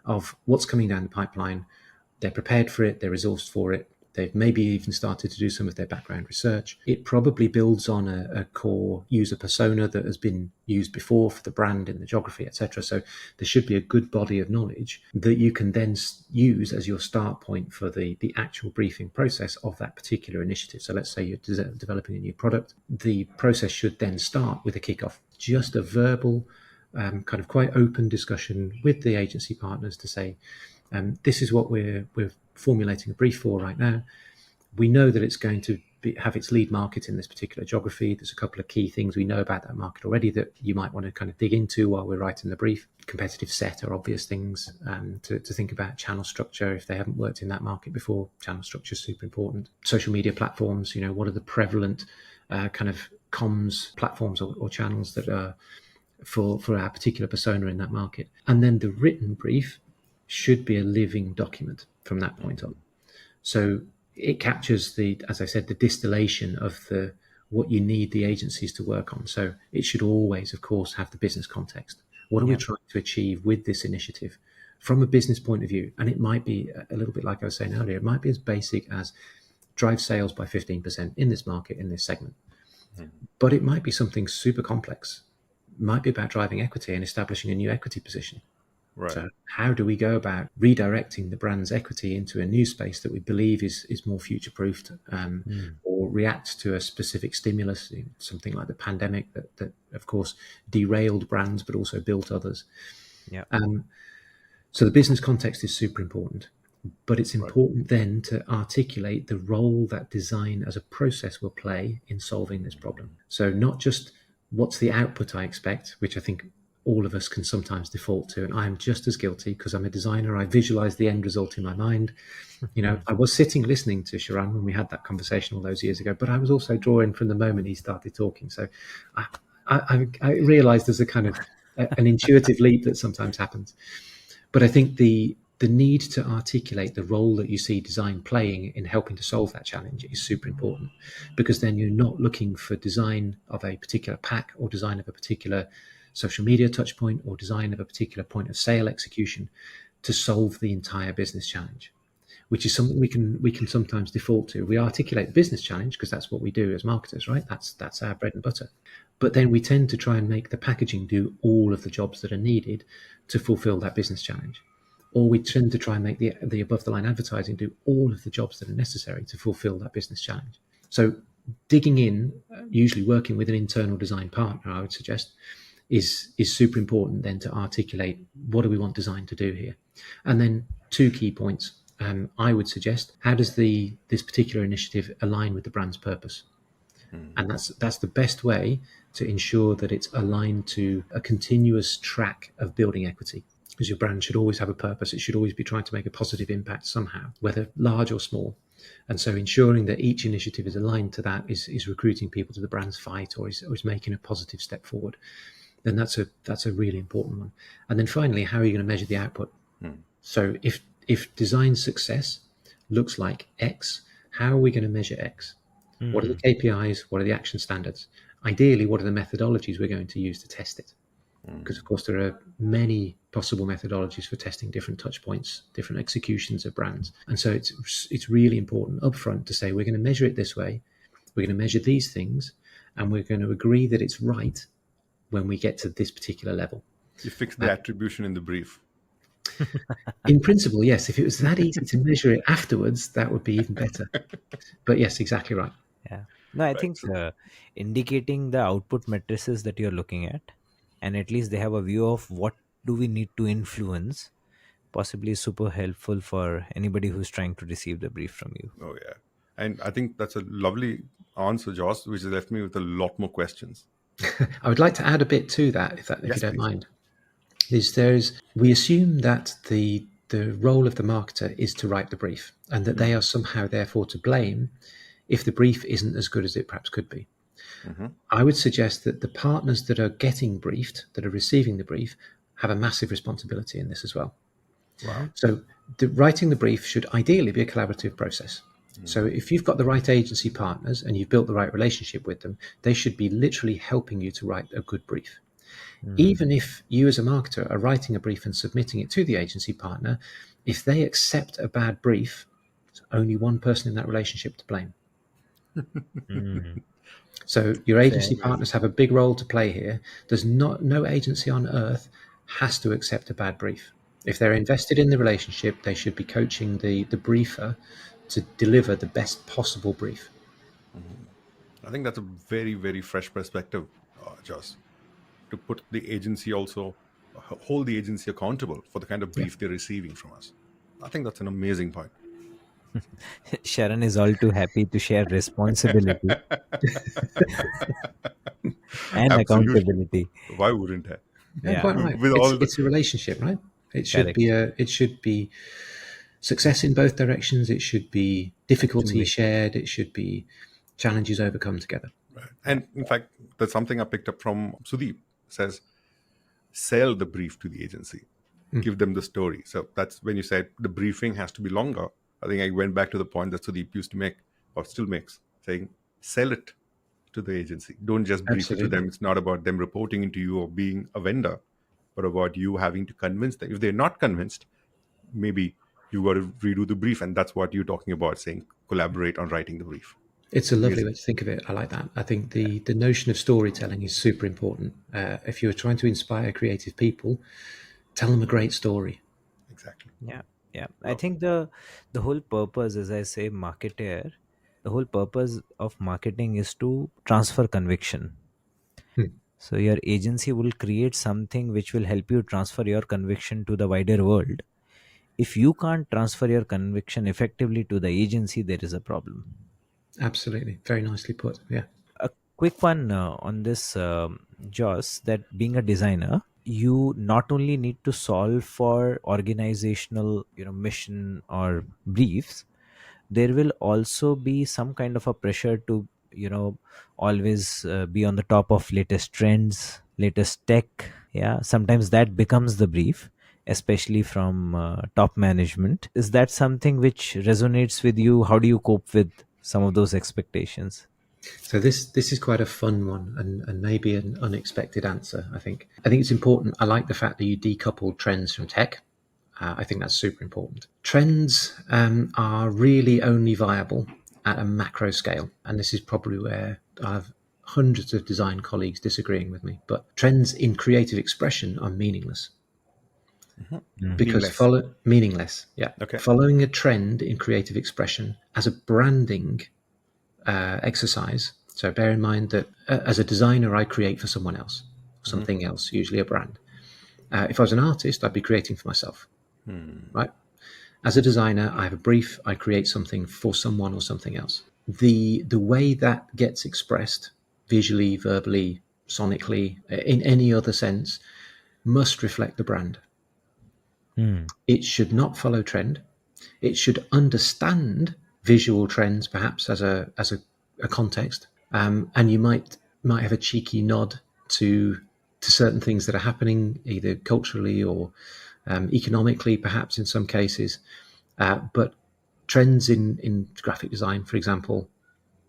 Speaker 3: of what's coming down the pipeline. They're prepared for it, they're resourced for it. They've maybe even started to do some of their background research. It probably builds on a core user persona that has been used before for the brand in the geography, etc. So there should be a good body of knowledge that you can then use as your start point for the actual briefing process of that particular initiative. So let's say you're developing a new product. The process should then start with a kickoff, just a verbal, kind of quite open discussion with the agency partners to say, this is what we're formulating a brief for right now. We know that it's going to have its lead market in this particular geography. There's a couple of key things we know about that market already that you might want to kind of dig into while we're writing the brief. Competitive set are obvious things to think about. Channel structure, if they haven't worked in that market before, channel structure is super important. Social media platforms, what are the prevalent kind of comms platforms or channels that are for our particular persona in that market. And then the written brief should be a living document from that point on. So it captures as I said, the distillation of what you need the agencies to work on. So it should always, of course, have the business context. What are we trying to achieve with this initiative from a business point of view? And it might be a little bit like I was saying earlier, it might be as basic as drive sales by 15% in this market, in this segment. But it might be something super complex. might be about driving equity and establishing a new equity position.
Speaker 2: Right.
Speaker 3: So how do we go about redirecting the brand's equity into a new space that we believe is more future-proofed, or react to a specific stimulus, something like the pandemic that of course derailed brands but also built others.
Speaker 4: Yeah.
Speaker 3: So the business context is super important, but it's important then to articulate the role that design as a process will play in solving this problem. So not just what's the output I expect, which I think all of us can sometimes default to, and I am just as guilty because I'm a designer. I visualize the end result in my mind. I was sitting listening to Sharan when we had that conversation all those years ago, but I was also drawing from the moment he started talking. So I realized there's a kind of an intuitive leap that sometimes happens. But I think the need to articulate the role that you see design playing in helping to solve that challenge is super important, because then you're not looking for design of a particular pack or design of a particular social media touch point or design of a particular point of sale execution to solve the entire business challenge, which is something we can sometimes default to. We articulate the business challenge because that's what we do as marketers, right? That's our bread and butter. But then we tend to try and make the packaging do all of the jobs that are needed to fulfill that business challenge. Or we tend to try and make the above the line advertising do all of the jobs that are necessary to fulfill that business challenge. So digging in, usually working with an internal design partner, I would suggest, is super important then to articulate what do we want design to do here. And then 2 key points. I would suggest, how does this particular initiative align with the brand's purpose? And that's the best way to ensure that it's aligned to a continuous track of building equity, because your brand should always have a purpose. It should always be trying to make a positive impact somehow, whether large or small. And so ensuring that each initiative is aligned to that, is recruiting people to the brand's fight, or is making a positive step forward, then that's a really important one. And then finally, how are you going to measure the output? So if design success looks like X, how are we going to measure X? What are the KPIs? What are the action standards? Ideally, what are the methodologies we're going to use to test it? Because, of course, there are many possible methodologies for testing different touch points, different executions of brands. And so it's really important upfront to say, we're going to measure it this way, we're going to measure these things, and we're going to agree that it's right when we get to this particular level.
Speaker 2: You fix the attribution in the brief.
Speaker 3: In principle, yes. If it was that easy to measure it afterwards, that would be even better. But yes, exactly right.
Speaker 4: Yeah. No, I think indicating the output matrices that you're looking at, and at least they have a view of what do we need to influence, possibly super helpful for anybody who's trying to receive the brief from you.
Speaker 2: Oh, yeah. And I think that's a lovely answer, Jos, which has left me with a lot more questions.
Speaker 3: I would like to add a bit to that, if you don't mind. We assume that the role of the marketer is to write the brief, and that they are somehow therefore to blame if the brief isn't as good as it perhaps could be. I would suggest that the partners that are getting briefed, that are receiving the brief, have a massive responsibility in this as well.
Speaker 2: Wow.
Speaker 3: So writing the brief should ideally be a collaborative process. So if you've got the right agency partners and you've built the right relationship with them, they should be literally helping you to write a good brief. Even if you as a marketer are writing a brief and submitting it to the agency partner, if they accept a bad brief, there's only one person in that relationship to blame. So your agency partners have a big role to play here. There's no agency on earth has to accept a bad brief. If they're invested in the relationship, they should be coaching the briefer to deliver the best possible brief.
Speaker 2: I think that's a very, very fresh perspective, Jos, to put the agency also, hold the agency accountable for the kind of brief they're receiving from us. I think that's an amazing point.
Speaker 4: Sharan is all too happy to share responsibility and accountability.
Speaker 2: Why wouldn't I?
Speaker 3: Yeah, quite right. It's a relationship, right? It should be success in both directions. It should be difficulty shared. It should be challenges overcome together.
Speaker 2: Right. And in fact, that's something I picked up from Sudeep. Says, sell the brief to the agency, give them the story. So that's when you said the briefing has to be longer. I think I went back to the point that Sudeep used to make, or still makes, saying, sell it to the agency. Don't just brief it to them. It's not about them reporting into you or being a vendor, but about you having to convince them. If they're not convinced, maybe you got to redo the brief. And that's what you're talking about, saying collaborate on writing the brief.
Speaker 3: It's a lovely
Speaker 2: Amazing.
Speaker 3: way to think of it. I like that. I think the notion of storytelling is super important. If you're trying to inspire creative people, tell them a great story.
Speaker 2: Exactly.
Speaker 4: Yeah, yeah. I
Speaker 2: Love.
Speaker 4: think the whole purpose, as I say, marketer, the whole purpose of marketing is to transfer conviction.
Speaker 3: Hmm.
Speaker 4: So your agency will create something which will help you transfer your conviction to the wider world. If you can't transfer your conviction effectively to the agency, there is a problem.
Speaker 3: Absolutely. Very nicely put. Yeah.
Speaker 4: A quick one on this, Joss, that being a designer, you not only need to solve for organizational, mission or briefs. There will also be some kind of a pressure to, always be on the top of latest trends, latest tech. Yeah, sometimes that becomes the brief, especially from top management. Is that something which resonates with you? How do you cope with some of those expectations?
Speaker 3: So this is quite a fun one, and maybe an unexpected answer. I think it's important. I like the fact that you decouple trends from tech. I think that's super important. Trends are really only viable at a macro scale, and this is probably where I have hundreds of design colleagues disagreeing with me. But trends in creative expression are meaningless because
Speaker 2: Meaningless.
Speaker 3: meaningless. Yeah,
Speaker 2: Okay.
Speaker 3: following a trend in creative expression as a branding exercise. So bear in mind that as a designer, I create for someone else, something else, usually a brand. If I was an artist, I'd be creating for myself, right? As a designer, I have a brief, I create something for someone or something else. The way that gets expressed visually, verbally, sonically, in any other sense, must reflect the brand.
Speaker 4: Hmm.
Speaker 3: It should not follow trend. It should understand visual trends, perhaps as a context, and you might have a cheeky nod to certain things that are happening, either culturally or economically, perhaps in some cases. But trends in graphic design, for example,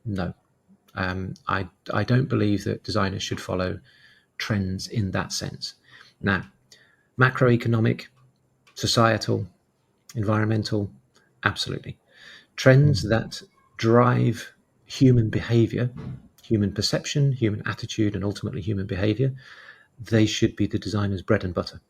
Speaker 3: no. I don't believe that designers should follow trends in that sense. Now, macroeconomic, societal, environmental, absolutely. Trends that drive human behavior, human perception, human attitude, and ultimately human behavior, they should be the designer's bread and butter.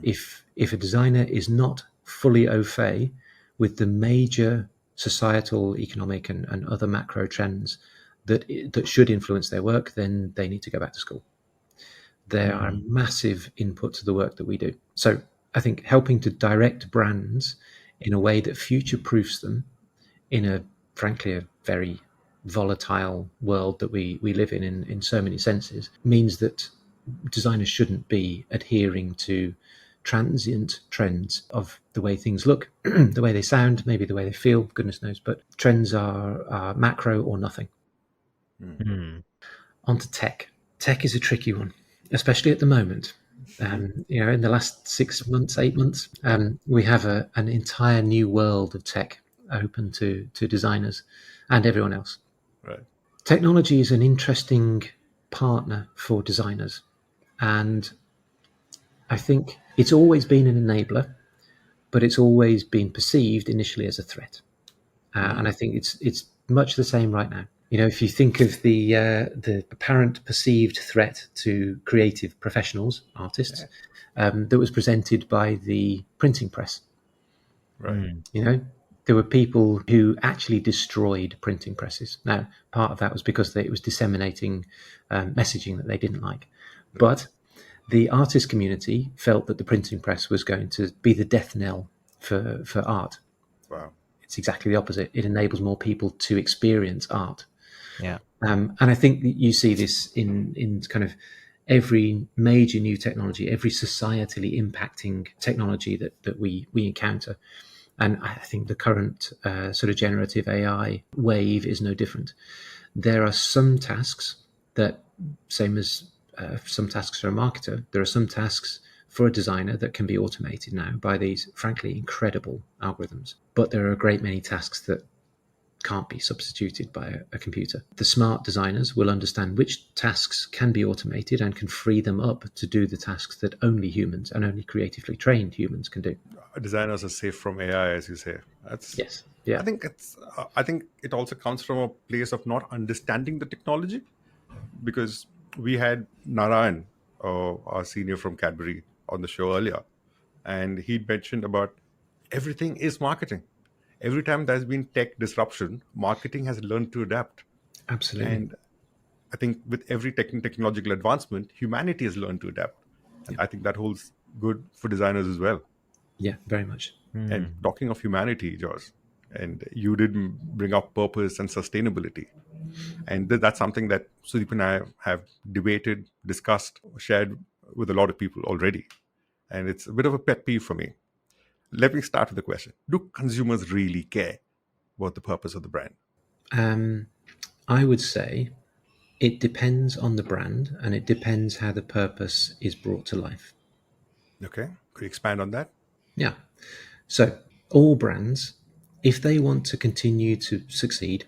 Speaker 3: If a designer is not fully au fait with the major societal, economic, and other macro trends that should influence their work, then they need to go back to school. They are a massive input to the work that we do. So I think helping to direct brands in a way that future proofs them in a frankly a very volatile world that we live in so many senses means that designers shouldn't be adhering to transient trends of the way things look, the way they sound, maybe the way they feel, goodness knows. But trends are macro or nothing.
Speaker 4: Hmm.
Speaker 3: On to tech. Tech is a tricky one, especially at the moment. In the last 6 months, 8 months, we have an entire new world of tech open to designers and everyone else.
Speaker 2: Right.
Speaker 3: Technology is an interesting partner for designers, and I think it's always been an enabler, but it's always been perceived initially as a threat. And I think it's much the same right now. If you think of the apparent perceived threat to creative professionals, artists, that was presented by the printing press.
Speaker 2: Right.
Speaker 3: There were people who actually destroyed printing presses. Now, part of that was because it was disseminating messaging that they didn't like, but the artist community felt that the printing press was going to be the death knell for art.
Speaker 2: Wow.
Speaker 3: It's exactly the opposite. It enables more people to experience art.
Speaker 4: Yeah.
Speaker 3: And I think that you see this in kind of every major new technology, every societally impacting technology that we encounter. And I think the current sort of generative AI wave is no different. There are some tasks that, same as some tasks for a marketer, there are some tasks for a designer that can be automated now by these, frankly, incredible algorithms. But there are a great many tasks that can't be substituted by a computer. The smart designers will understand which tasks can be automated and can free them up to do the tasks that only humans and only creatively trained humans can do.
Speaker 2: Designers are safe from AI, as you say. That's
Speaker 3: Yes. Yeah.
Speaker 2: I think it also comes from a place of not understanding the technology, because we had Narayan, our senior from Cadbury, on the show earlier, and he mentioned about everything is marketing. Every time there's been tech disruption, marketing has learned to adapt.
Speaker 3: Absolutely.
Speaker 2: And I think with every technological advancement, humanity has learned to adapt. And I think that holds good for designers as well.
Speaker 3: Yeah, very much.
Speaker 2: And talking of humanity, Jos, and you did bring up purpose and sustainability. And that's something that Sudeep and I have debated, discussed, shared with a lot of people already. And it's a bit of a pet peeve for me. Let me start with the question: do consumers really care about the purpose of the brand?
Speaker 3: I would say it depends on the brand, and it depends how the purpose is brought to life.
Speaker 2: Okay. Could you expand on that?
Speaker 3: Yeah. So all brands, if they want to continue to succeed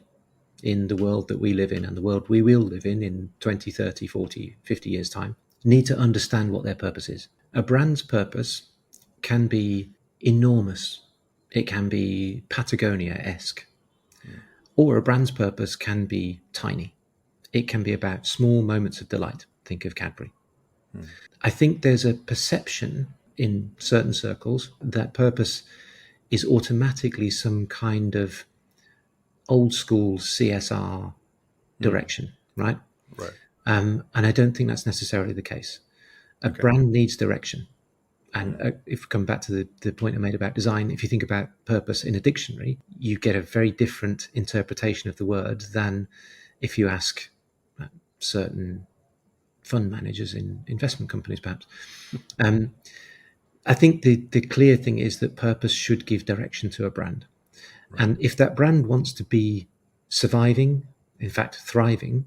Speaker 3: in the world that we live in and the world we will live in 20, 30, 40, 50 years' time, need to understand what their purpose is. A brand's purpose can be enormous. It can be Patagonia-esque. Or a brand's purpose can be tiny. It can be about small moments of delight. Think of Cadbury. I think there's a perception in certain circles that purpose is automatically some kind of old school CSR direction, right?
Speaker 2: Right.
Speaker 3: And I don't think that's necessarily the case. A brand needs direction. And if we come back to the point I made about design, if you think about purpose in a dictionary, you get a very different interpretation of the word than if you ask certain fund managers in investment companies, perhaps. I think the clear thing is that purpose should give direction to a brand. Right. And if that brand wants to be surviving, in fact, thriving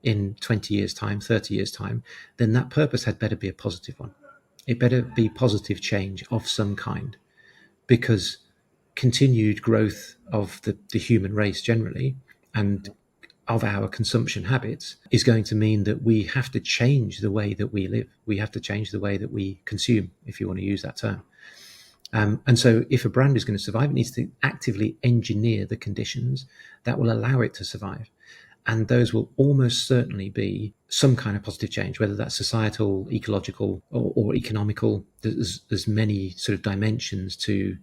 Speaker 3: in 20 years' time, 30 years' time, then that purpose had better be a positive one. It better be positive change of some kind, because continued growth of the human race generally and of our consumption habits is going to mean that we have to change the way that we live. We have to change the way that we consume, if you want to use that term. And so if a brand is going to survive, it needs to actively engineer the conditions that will allow it to survive. And those will almost certainly be some kind of positive change, whether that's societal, ecological, or economical. There's many sort of dimensions to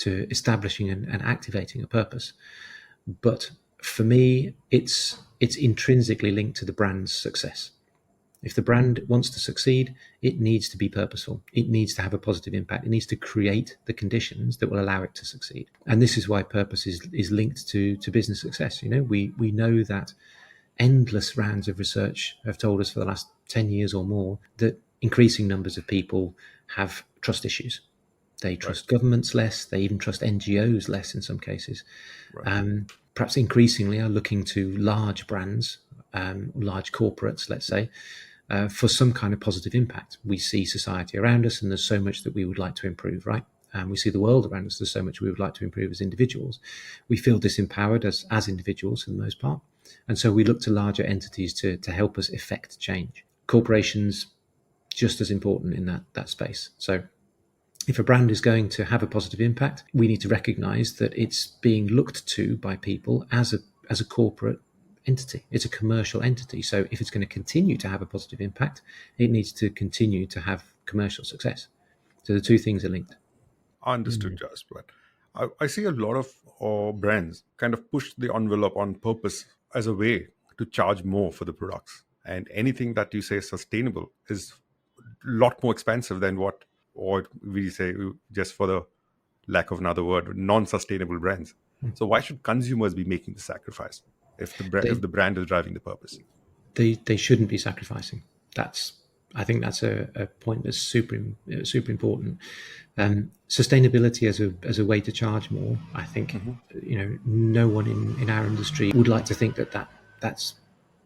Speaker 3: establishing and activating a purpose. But for me, it's intrinsically linked to the brand's success. If the brand wants to succeed, it needs to be purposeful. It needs to have a positive impact. It needs to create the conditions that will allow it to succeed. And this is why purpose is linked to business success. You know, we know that endless rounds of research have told us for the last 10 years or more that increasing numbers of people have trust issues. They trust governments less. They even trust NGOs less in some cases. Perhaps increasingly are looking to large brands, large corporates, let's say, for some kind of positive impact. We see society around us and there's so much that we would like to improve, right? And we see the world around us, there's so much we would like to improve as individuals. We feel disempowered as individuals for the most part. And so we look to larger entities to help us effect change. Corporations, just as important in that space. So if a brand is going to have a positive impact, we need to recognize that it's being looked to by people as a corporate entity. It's a commercial entity. So if it's going to continue to have a positive impact, it needs to continue to have commercial success. So the two things are linked.
Speaker 2: Understood, Jos. But I see a lot of brands kind of push the envelope on purpose as a way to charge more for the products. And anything that you say is sustainable is a lot more expensive than what, or we say, just for the lack of another word, non-sustainable brands. So why should consumers be making the sacrifice if the brand is driving the purpose?
Speaker 3: They shouldn't be sacrificing. I think that's a point that's super important. Sustainability as a way to charge more. I think no one in our industry would like to think that's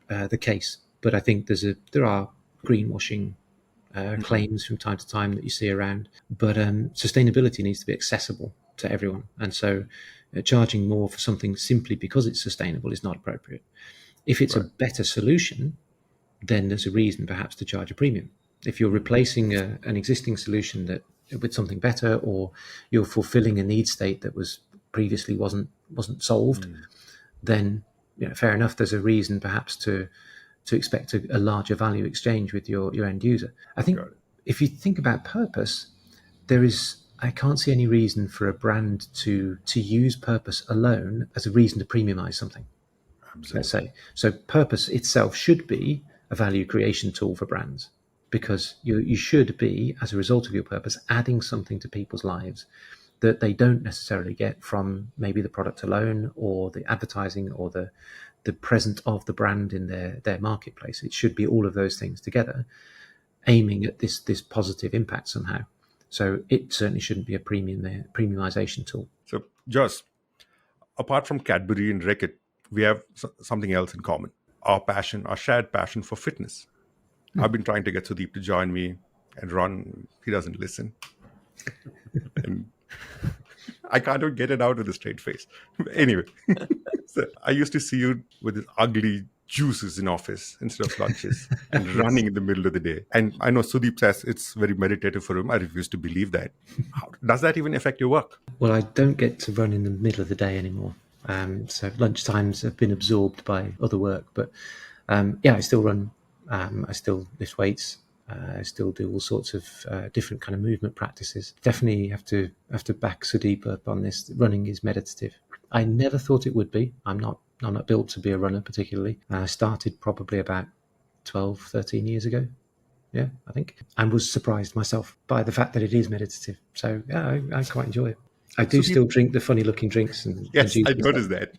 Speaker 3: the case. But I think there are greenwashing claims from time to time that you see around. But sustainability needs to be accessible to everyone, and so charging more for something simply because it's sustainable is not appropriate. If it's a better solution, then there's a reason perhaps to charge a premium. If you're replacing an existing solution with something better, or you're fulfilling a need state that was previously wasn't solved, then fair enough. There's a reason perhaps to expect a larger value exchange with your end user. I think if you think about purpose, I can't see any reason for a brand to use purpose alone as a reason to premiumize something.
Speaker 2: Absolutely.
Speaker 3: Let's say. So purpose itself should be a value creation tool for brands, because you should be, as a result of your purpose, adding something to people's lives that they don't necessarily get from maybe the product alone, or the advertising, or the presence of the brand in their marketplace. It should be all of those things together, aiming at this positive impact somehow. So it certainly shouldn't be a premiumization tool.
Speaker 2: So, Jos, apart from Cadbury and Reckitt, we have something else in common. Our shared passion for fitness. I've been trying to get Sudeep to join me and run. He doesn't listen. And I can't even get it out with a straight face. Anyway, so I used to see you with this ugly juices in office instead of lunches and running in the middle of the day. And I know Sudeep says it's very meditative for him. I refuse to believe that. How does that even affect your work?
Speaker 3: Well, I don't get to run in the middle of the day anymore. So lunchtimes have been absorbed by other work. But I still run. I still lift weights. I still do all sorts of different kind of movement practices. Definitely have to back Sudeep up on this. Running is meditative. I never thought it would be. I'm not built to be a runner particularly. I started probably about 12, 13 years ago. Yeah, I think. And was surprised myself by the fact that it is meditative. So yeah, I quite enjoy it. I do still drink the funny looking drinks.
Speaker 2: Yes, I noticed that.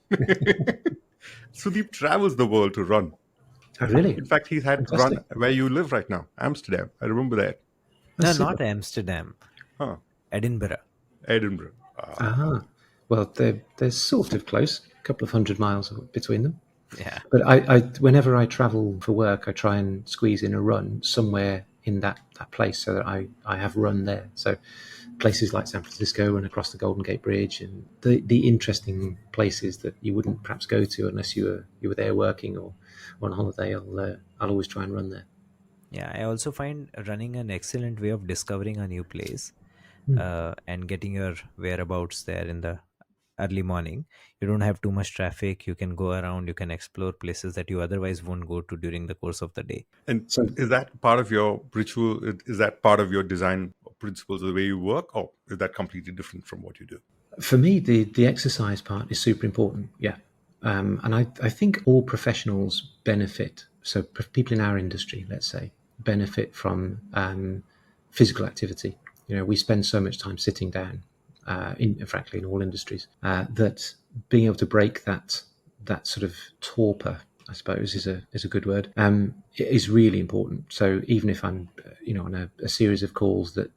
Speaker 2: Sudeep travels the world to run.
Speaker 3: Oh, really?
Speaker 2: In fact, he's had run where you live right now, Amsterdam. I remember that.
Speaker 4: No, not Amsterdam.
Speaker 2: Huh.
Speaker 4: Edinburgh.
Speaker 3: Well, they're sort of close, a couple of 100 miles between them.
Speaker 4: Yeah.
Speaker 3: But I whenever I travel for work, I try and squeeze in a run somewhere in that place so that I have run there. So places like San Francisco and across the Golden Gate Bridge, and the interesting places that you wouldn't perhaps go to unless you were there working or on holiday, I'll always try and run there.
Speaker 4: Yeah, I also find running an excellent way of discovering a new place and getting your whereabouts there in the early morning. You don't have too much traffic. You can go around. You can explore places that you otherwise won't go to during the course of the day.
Speaker 2: And so, is that part of your ritual? Is that part of your design principles, the way you work, or is that completely different from what you do?
Speaker 3: For me, the exercise part is super important. Yeah. And I think all professionals benefit. So people in our industry, let's say, benefit from physical activity. We spend so much time sitting down, frankly, in all industries, that being able to break that sort of torpor, I suppose, is a good word, is really important. So even if I'm, on a series of calls that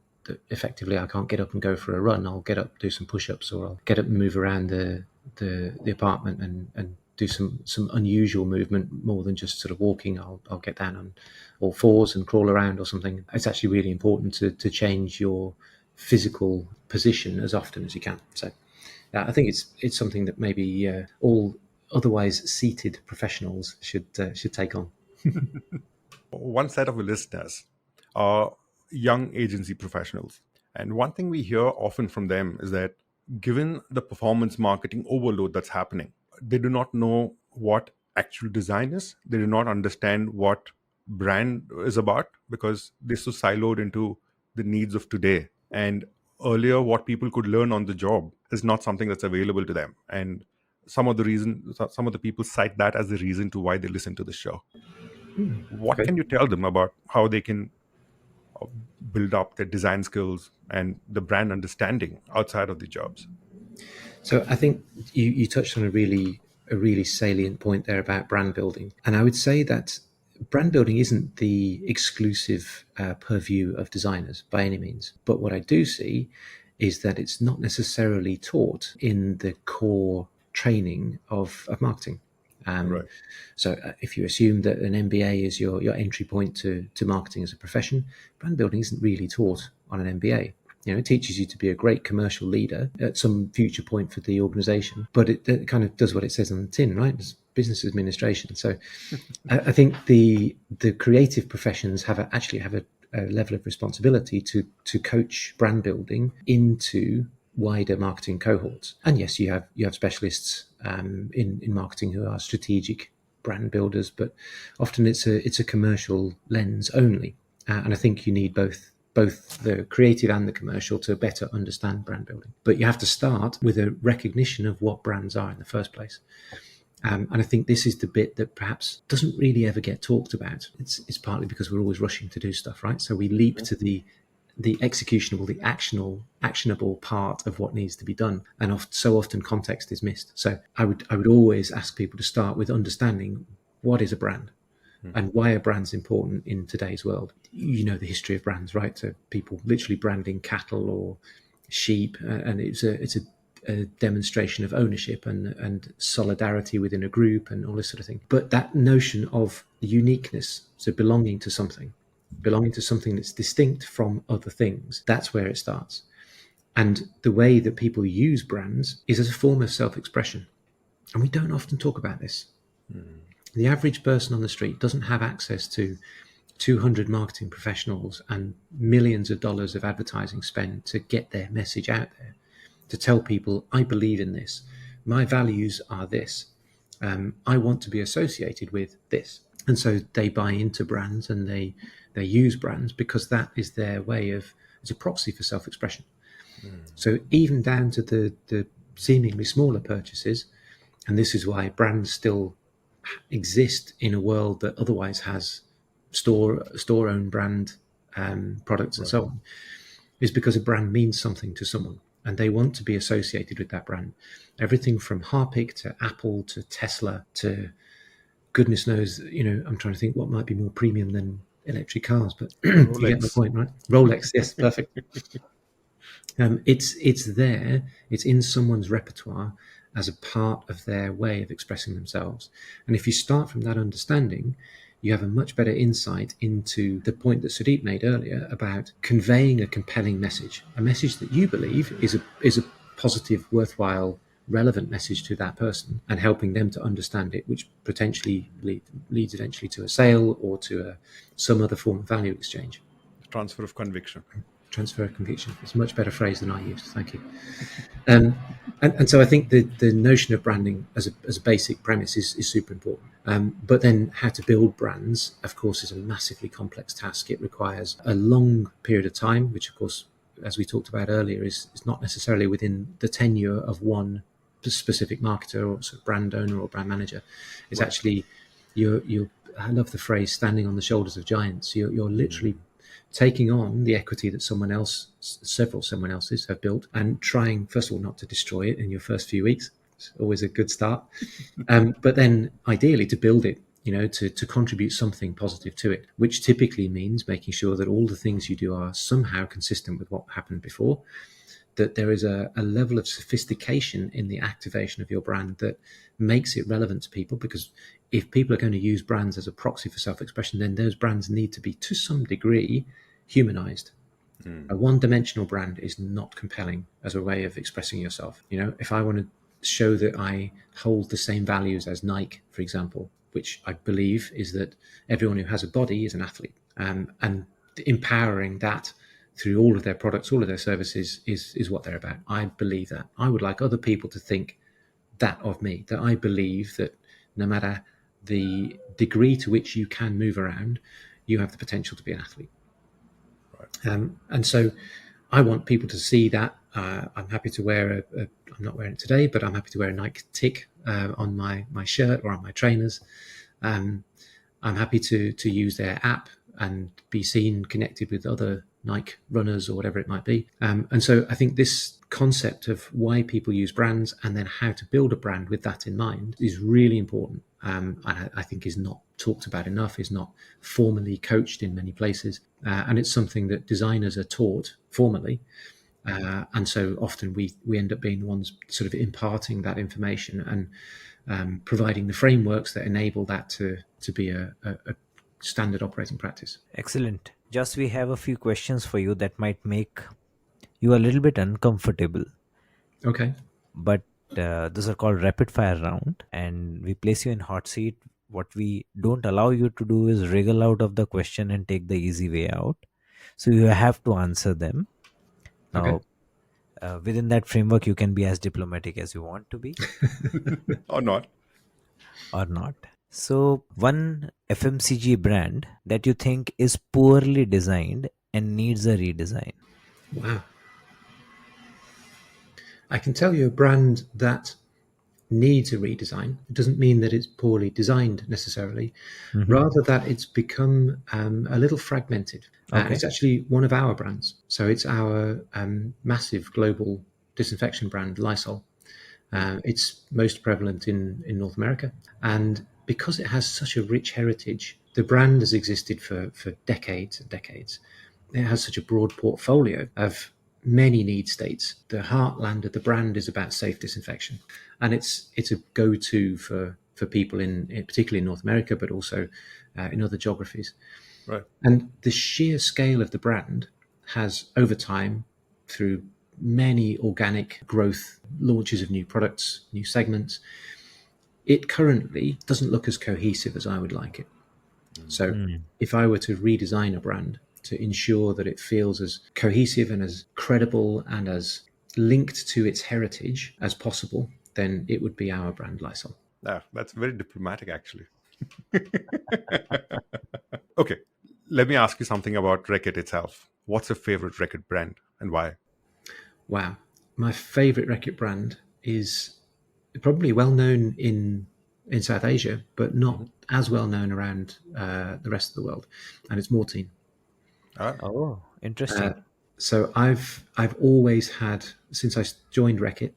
Speaker 3: effectively I can't get up and go for a run, I'll get up, do some push-ups, or I'll get up and move around the apartment and do some unusual movement more than just sort of walking. I'll get down on all fours and crawl around or something. It's actually really important to change your physical position as often as you can. So I think it's something that maybe all otherwise seated professionals should take on.
Speaker 2: One set of listeners are young agency professionals, and one thing we hear often from them is that given the performance marketing overload that's happening, they do not know what actual design is. They do not understand what brand is about because they're so siloed into the needs of today. And earlier, what people could learn on the job is not something that's available to them. And some of the people cite that as the reason to why they listen to the show. What can you tell them about how they can build up their design skills and the brand understanding outside of the jobs?
Speaker 3: So I think you touched on a really salient point there about brand building. And I would say that brand building isn't the exclusive purview of designers by any means. But what I do see is that it's not necessarily taught in the core training of marketing.
Speaker 2: Right.
Speaker 3: So if you assume that an MBA is your entry point to marketing as a profession, brand building isn't really taught on an MBA. It teaches you to be a great commercial leader at some future point for the organization, but it kind of does what it says on the tin, right? It's business administration. So I think the creative professions actually have a level of responsibility to coach brand building into wider marketing cohorts. And yes, you have specialists in marketing who are strategic brand builders, but often it's a commercial lens only. And I think you need both the creative and the commercial to better understand brand building. But you have to start with a recognition of what brands are in the first place. And I think this is the bit that perhaps doesn't really ever get talked about. It's partly because we're always rushing to do stuff, right? So we leap to the executionable, the actionable part of what needs to be done, and so often context is missed. So I would always ask people to start with understanding what is a brand and why are brands important in today's world. You know the history of brands, right? So people literally branding cattle or sheep, and it's a demonstration of ownership and solidarity within a group and all this sort of thing. But that notion of uniqueness, so belonging to something that's distinct from other things, that's where it starts. And the way that people use brands is as a form of self-expression. And we don't often talk about this. The average person on the street doesn't have access to 200 marketing professionals and millions of dollars of advertising spend to get their message out there, to tell people, I believe in this, my values are this, I want to be associated with this. And so they buy into brands and they use brands because that is their way of, it's a proxy for self-expression. So even down to the seemingly smaller purchases, and this is why brands still exist in a world that otherwise has store-owned brand products and so on, is because a brand means something to someone and they want to be associated with that brand. Everything from Harpic to Apple to Tesla to goodness knows, I'm trying to think what might be more premium than electric cars, but you get my point, right? Rolex, yes, perfect. It's there, it's in someone's repertoire as a part of their way of expressing themselves. And if you start from that understanding, you have a much better insight into the point that Sudeep made earlier about conveying a compelling message, a message that you believe is a positive, worthwhile, relevant message to that person, and helping them to understand it, which potentially leads eventually to a sale or to some other form of value exchange.
Speaker 2: Transfer of conviction.
Speaker 3: Transfer of conviction. It's a much better phrase than I used. Thank you. And so I think the notion of branding as a basic premise is super important. But then how to build brands, of course, is a massively complex task. It requires a long period of time, which, of course, as we talked about earlier, is not necessarily within the tenure of one specific marketer or sort of brand owner or brand manager. It's right. Actually, I love the phrase standing on the shoulders of giants. You're literally taking on the equity that someone else's have built and trying, first of all, not to destroy it in your first few weeks. It's always a good start. But then ideally to build it, to contribute something positive to it, which typically means making sure that all the things you do are somehow consistent with what happened before, that there is a level of sophistication in the activation of your brand that makes it relevant to people. Because if people are going to use brands as a proxy for self-expression, then those brands need to be, to some degree, humanized. A one-dimensional brand is not compelling as a way of expressing yourself. If I want to show that I hold the same values as Nike, for example, which I believe is that everyone who has a body is an athlete, and empowering that through all of their products, all of their services is what they're about. I believe that. I would like other people to think that of me, that I believe that no matter the degree to which you can move around, you have the potential to be an athlete. Right. And so I want people to see that. I'm happy to wear I'm not wearing it today, but I'm happy to wear a Nike tick on my shirt or on my trainers. I'm happy to use their app and be seen connected with other Nike runners or whatever it might be. And so I think this concept of why people use brands and then how to build a brand with that in mind is really important. And I think is not talked about enough, is not formally coached in many places. And it's something that designers are taught formally. And so often we end up being the ones sort of imparting that information and providing the frameworks that enable that to be a standard operating practice.
Speaker 4: Excellent. Just we have a few questions for you that might make you a little bit uncomfortable.
Speaker 3: Okay.
Speaker 4: But those are called rapid fire round, and we place you in hot seat. What we don't allow you to do is wriggle out of the question and take the easy way out. So you have to answer them. Now, Within that framework, you can be as diplomatic as you want to be
Speaker 2: Or not.
Speaker 4: or not. So, one FMCG brand that you think is poorly designed and needs a redesign.
Speaker 3: Wow. I can tell you a brand that needs a redesign. It doesn't mean that it's poorly designed necessarily, rather that it's become a little fragmented.
Speaker 4: Okay.
Speaker 3: It's actually one of our brands. So it's our massive global disinfection brand, Lysol. It's most prevalent in North America. And because it has such a rich heritage, the brand has existed for decades and decades. It has such a broad portfolio of many need states. The heartland of the brand is about safe disinfection, and it's a go-to for people particularly in North America, but also in other geographies.
Speaker 2: Right.
Speaker 3: And the sheer scale of the brand has, over time, through many organic growth, launches of new products, new segments, it currently doesn't look as cohesive as I would like it. So if I were to redesign a brand to ensure that it feels as cohesive and as credible and as linked to its heritage as possible, then it would be our brand, Lysol.
Speaker 2: That's very diplomatic, actually. Okay, let me ask you something about Reckitt itself. What's your favorite Reckitt brand and why?
Speaker 3: Wow. My favorite Reckitt brand is probably well known in South Asia, but not as well known around the rest of the world, and it's Mortein.
Speaker 4: Oh, interesting.
Speaker 3: So I've always had, since I joined Reckitt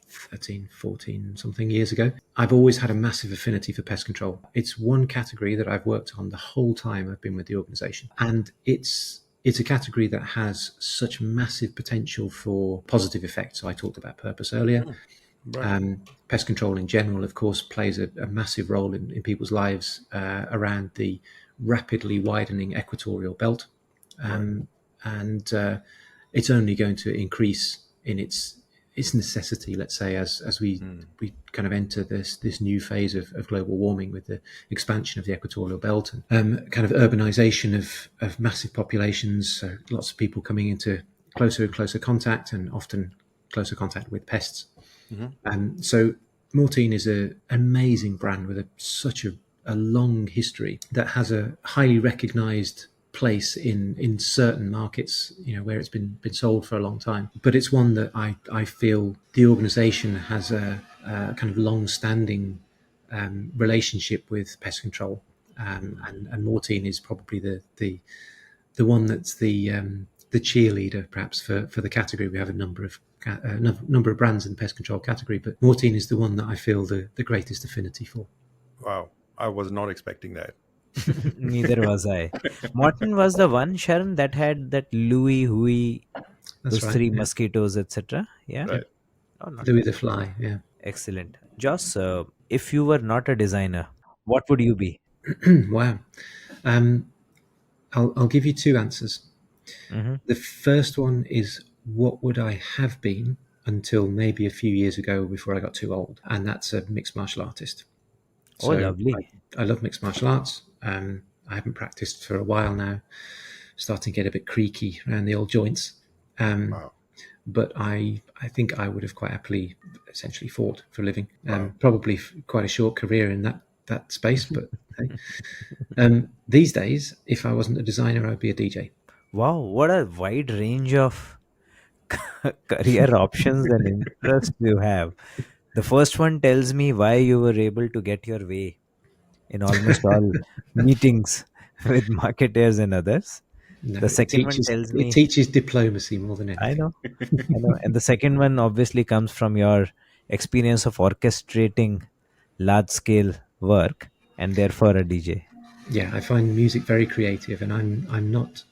Speaker 3: 13, 14 something years ago, I've always had a massive affinity for pest control. It's one category that I've worked on the whole time I've been with the organization, and it's a category that has such massive potential for positive effects. So I talked about purpose earlier.
Speaker 2: Right.
Speaker 3: Pest control in general, of course, plays a massive role in people's lives around the rapidly widening equatorial belt. And it's only going to increase in its necessity, let's say, as we kind of enter this new phase of global warming with the expansion of the equatorial belt and kind of urbanization of massive populations, so lots of people coming into closer and closer contact, and often closer contact with pests. So Mortein is an amazing brand with such a long history that has a highly recognized place in certain markets, where it's been sold for a long time. But it's one that I feel the organization has a kind of long-standing relationship with pest control, and Mortein is probably the one that's the cheerleader, perhaps, for the category. We have a number of brands in the pest control category, but Mortein is the one that I feel the greatest affinity for.
Speaker 2: Wow, I was not expecting that.
Speaker 4: Neither was I. Morton was the one, Sharon, that had that Louis, Hui,
Speaker 3: That's
Speaker 4: those
Speaker 3: right,
Speaker 4: three
Speaker 3: yeah.
Speaker 4: mosquitoes, etc. Yeah.
Speaker 2: Right.
Speaker 4: Oh, not
Speaker 3: Louis
Speaker 4: bad.
Speaker 3: the Fly, yeah.
Speaker 4: Excellent. Joss, if you were not a designer, what would you be?
Speaker 3: Wow. I'll give you two answers. The first one is, what would I have been until maybe a few years ago before I got too old? And that's a mixed martial artist.
Speaker 4: Oh, lovely.
Speaker 3: I love mixed martial arts. I haven't practiced for a while now, starting to get a bit creaky around the old joints.
Speaker 2: Wow.
Speaker 3: But I think I would have quite happily essentially fought for a living. Probably quite a short career in that space, but hey. These days, if I wasn't a designer, I'd be a DJ.
Speaker 4: Wow, what a wide range of career options and interests you have. The first one tells me why you were able to get your way in almost all meetings with marketers and others.
Speaker 3: No,
Speaker 4: The second one tells
Speaker 3: it
Speaker 4: me,
Speaker 3: teaches diplomacy more than
Speaker 4: I
Speaker 3: anything.
Speaker 4: know, I know. And the second one obviously comes from your experience of orchestrating large scale work and therefore a DJ.
Speaker 3: Yeah, I find music very creative, and I'm not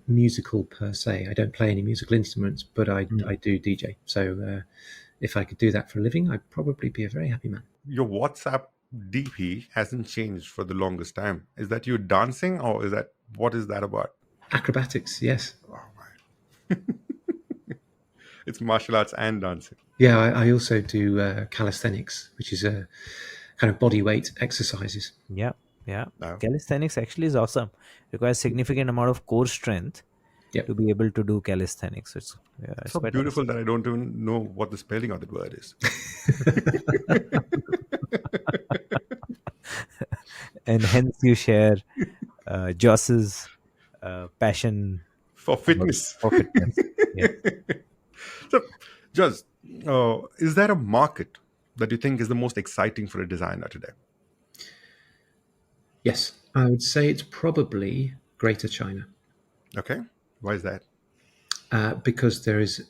Speaker 3: musical per se. I don't play any musical instruments, but I do DJ. So if I could do that for a living, I'd probably be a very happy man.
Speaker 2: Your WhatsApp DP hasn't changed for the longest time. Is that you dancing, or what is that about?
Speaker 3: Acrobatics, yes.
Speaker 2: Oh, my. It's martial arts and dancing.
Speaker 3: Yeah, I also do calisthenics, which is a kind of body weight exercises.
Speaker 4: Yeah, yeah.
Speaker 2: No.
Speaker 4: Calisthenics actually is awesome. Requires significant amount of core strength,
Speaker 3: Yep.
Speaker 4: to be able to do calisthenics. It's
Speaker 2: So
Speaker 4: quite
Speaker 2: beautiful that I don't even know what the spelling of that word is.
Speaker 4: and hence you share Jos's passion
Speaker 2: For fitness.
Speaker 4: for fitness. Yes.
Speaker 2: So, Jos, is there a market that you think is the most exciting for a designer today?
Speaker 3: Yes, I would say it's probably Greater China.
Speaker 2: Okay. Why is that?
Speaker 3: Because there is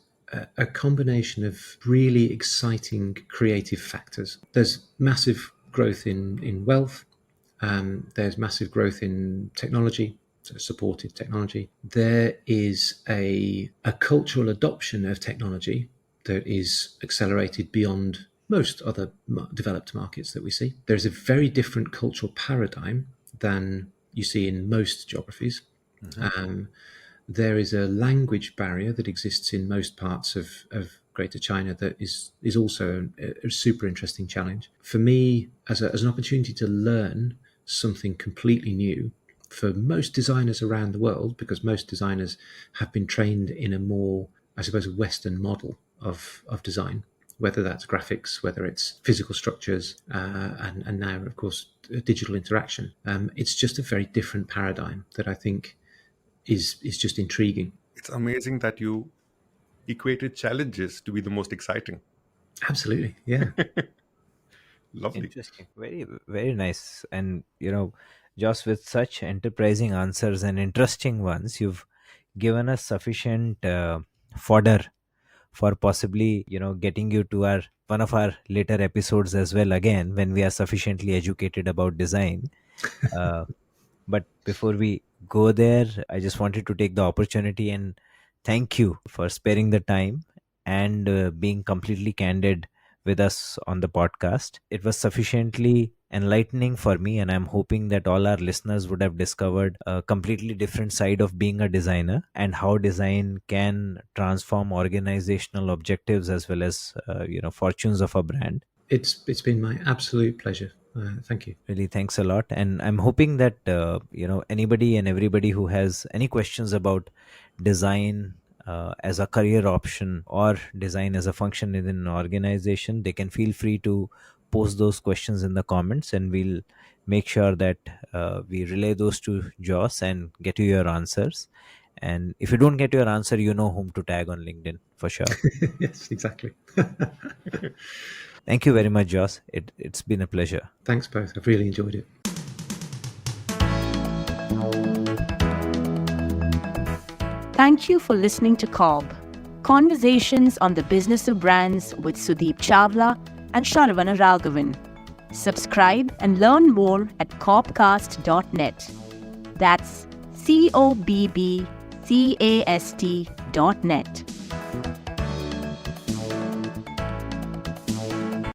Speaker 3: a combination of really exciting creative factors. There's massive growth in wealth. There's massive growth in technology, so supported technology. There is a cultural adoption of technology that is accelerated beyond most other developed markets that we see. There's a very different cultural paradigm than you see in most geographies. There is a language barrier that exists in most parts of Greater China that is also a super interesting challenge. For me, as an opportunity to learn something completely new, for most designers around the world, because most designers have been trained in a more, I suppose, Western model of design, whether that's graphics, whether it's physical structures, and now, of course, digital interaction. It's just a very different paradigm that I think is just intriguing.
Speaker 2: It's amazing that you equated challenges to be the most exciting.
Speaker 3: Absolutely, yeah.
Speaker 2: Lovely.
Speaker 4: Interesting. Very, very nice. And, just with such enterprising answers and interesting ones, you've given us sufficient fodder for possibly, getting you to one of our later episodes as well again, when we are sufficiently educated about design. But before we go there, I just wanted to take the opportunity and thank you for sparing the time and being completely candid with us on the podcast. It was sufficiently enlightening for me, and I'm hoping that all our listeners would have discovered a completely different side of being a designer and how design can transform organizational objectives as well as fortunes of a brand.
Speaker 3: It's been my absolute pleasure. Thank you.
Speaker 4: Really, thanks a lot. And I'm hoping that anybody and everybody who has any questions about design as a career option or design as a function within an organization, they can feel free to post those questions in the comments, and we'll make sure that we relay those to Jos and get you your answers. And if you don't get your answer, you know whom to tag on LinkedIn for sure.
Speaker 3: Yes, exactly.
Speaker 4: Thank you very much, Jos. It's been a pleasure.
Speaker 3: Thanks both. I've really enjoyed it.
Speaker 1: Thank you for listening to CoBB, Conversations on the Business of Brands with Sudeep Chawla and Sharan Raghavan. Subscribe and learn more at cobcast.net. That's CoBBcast.net.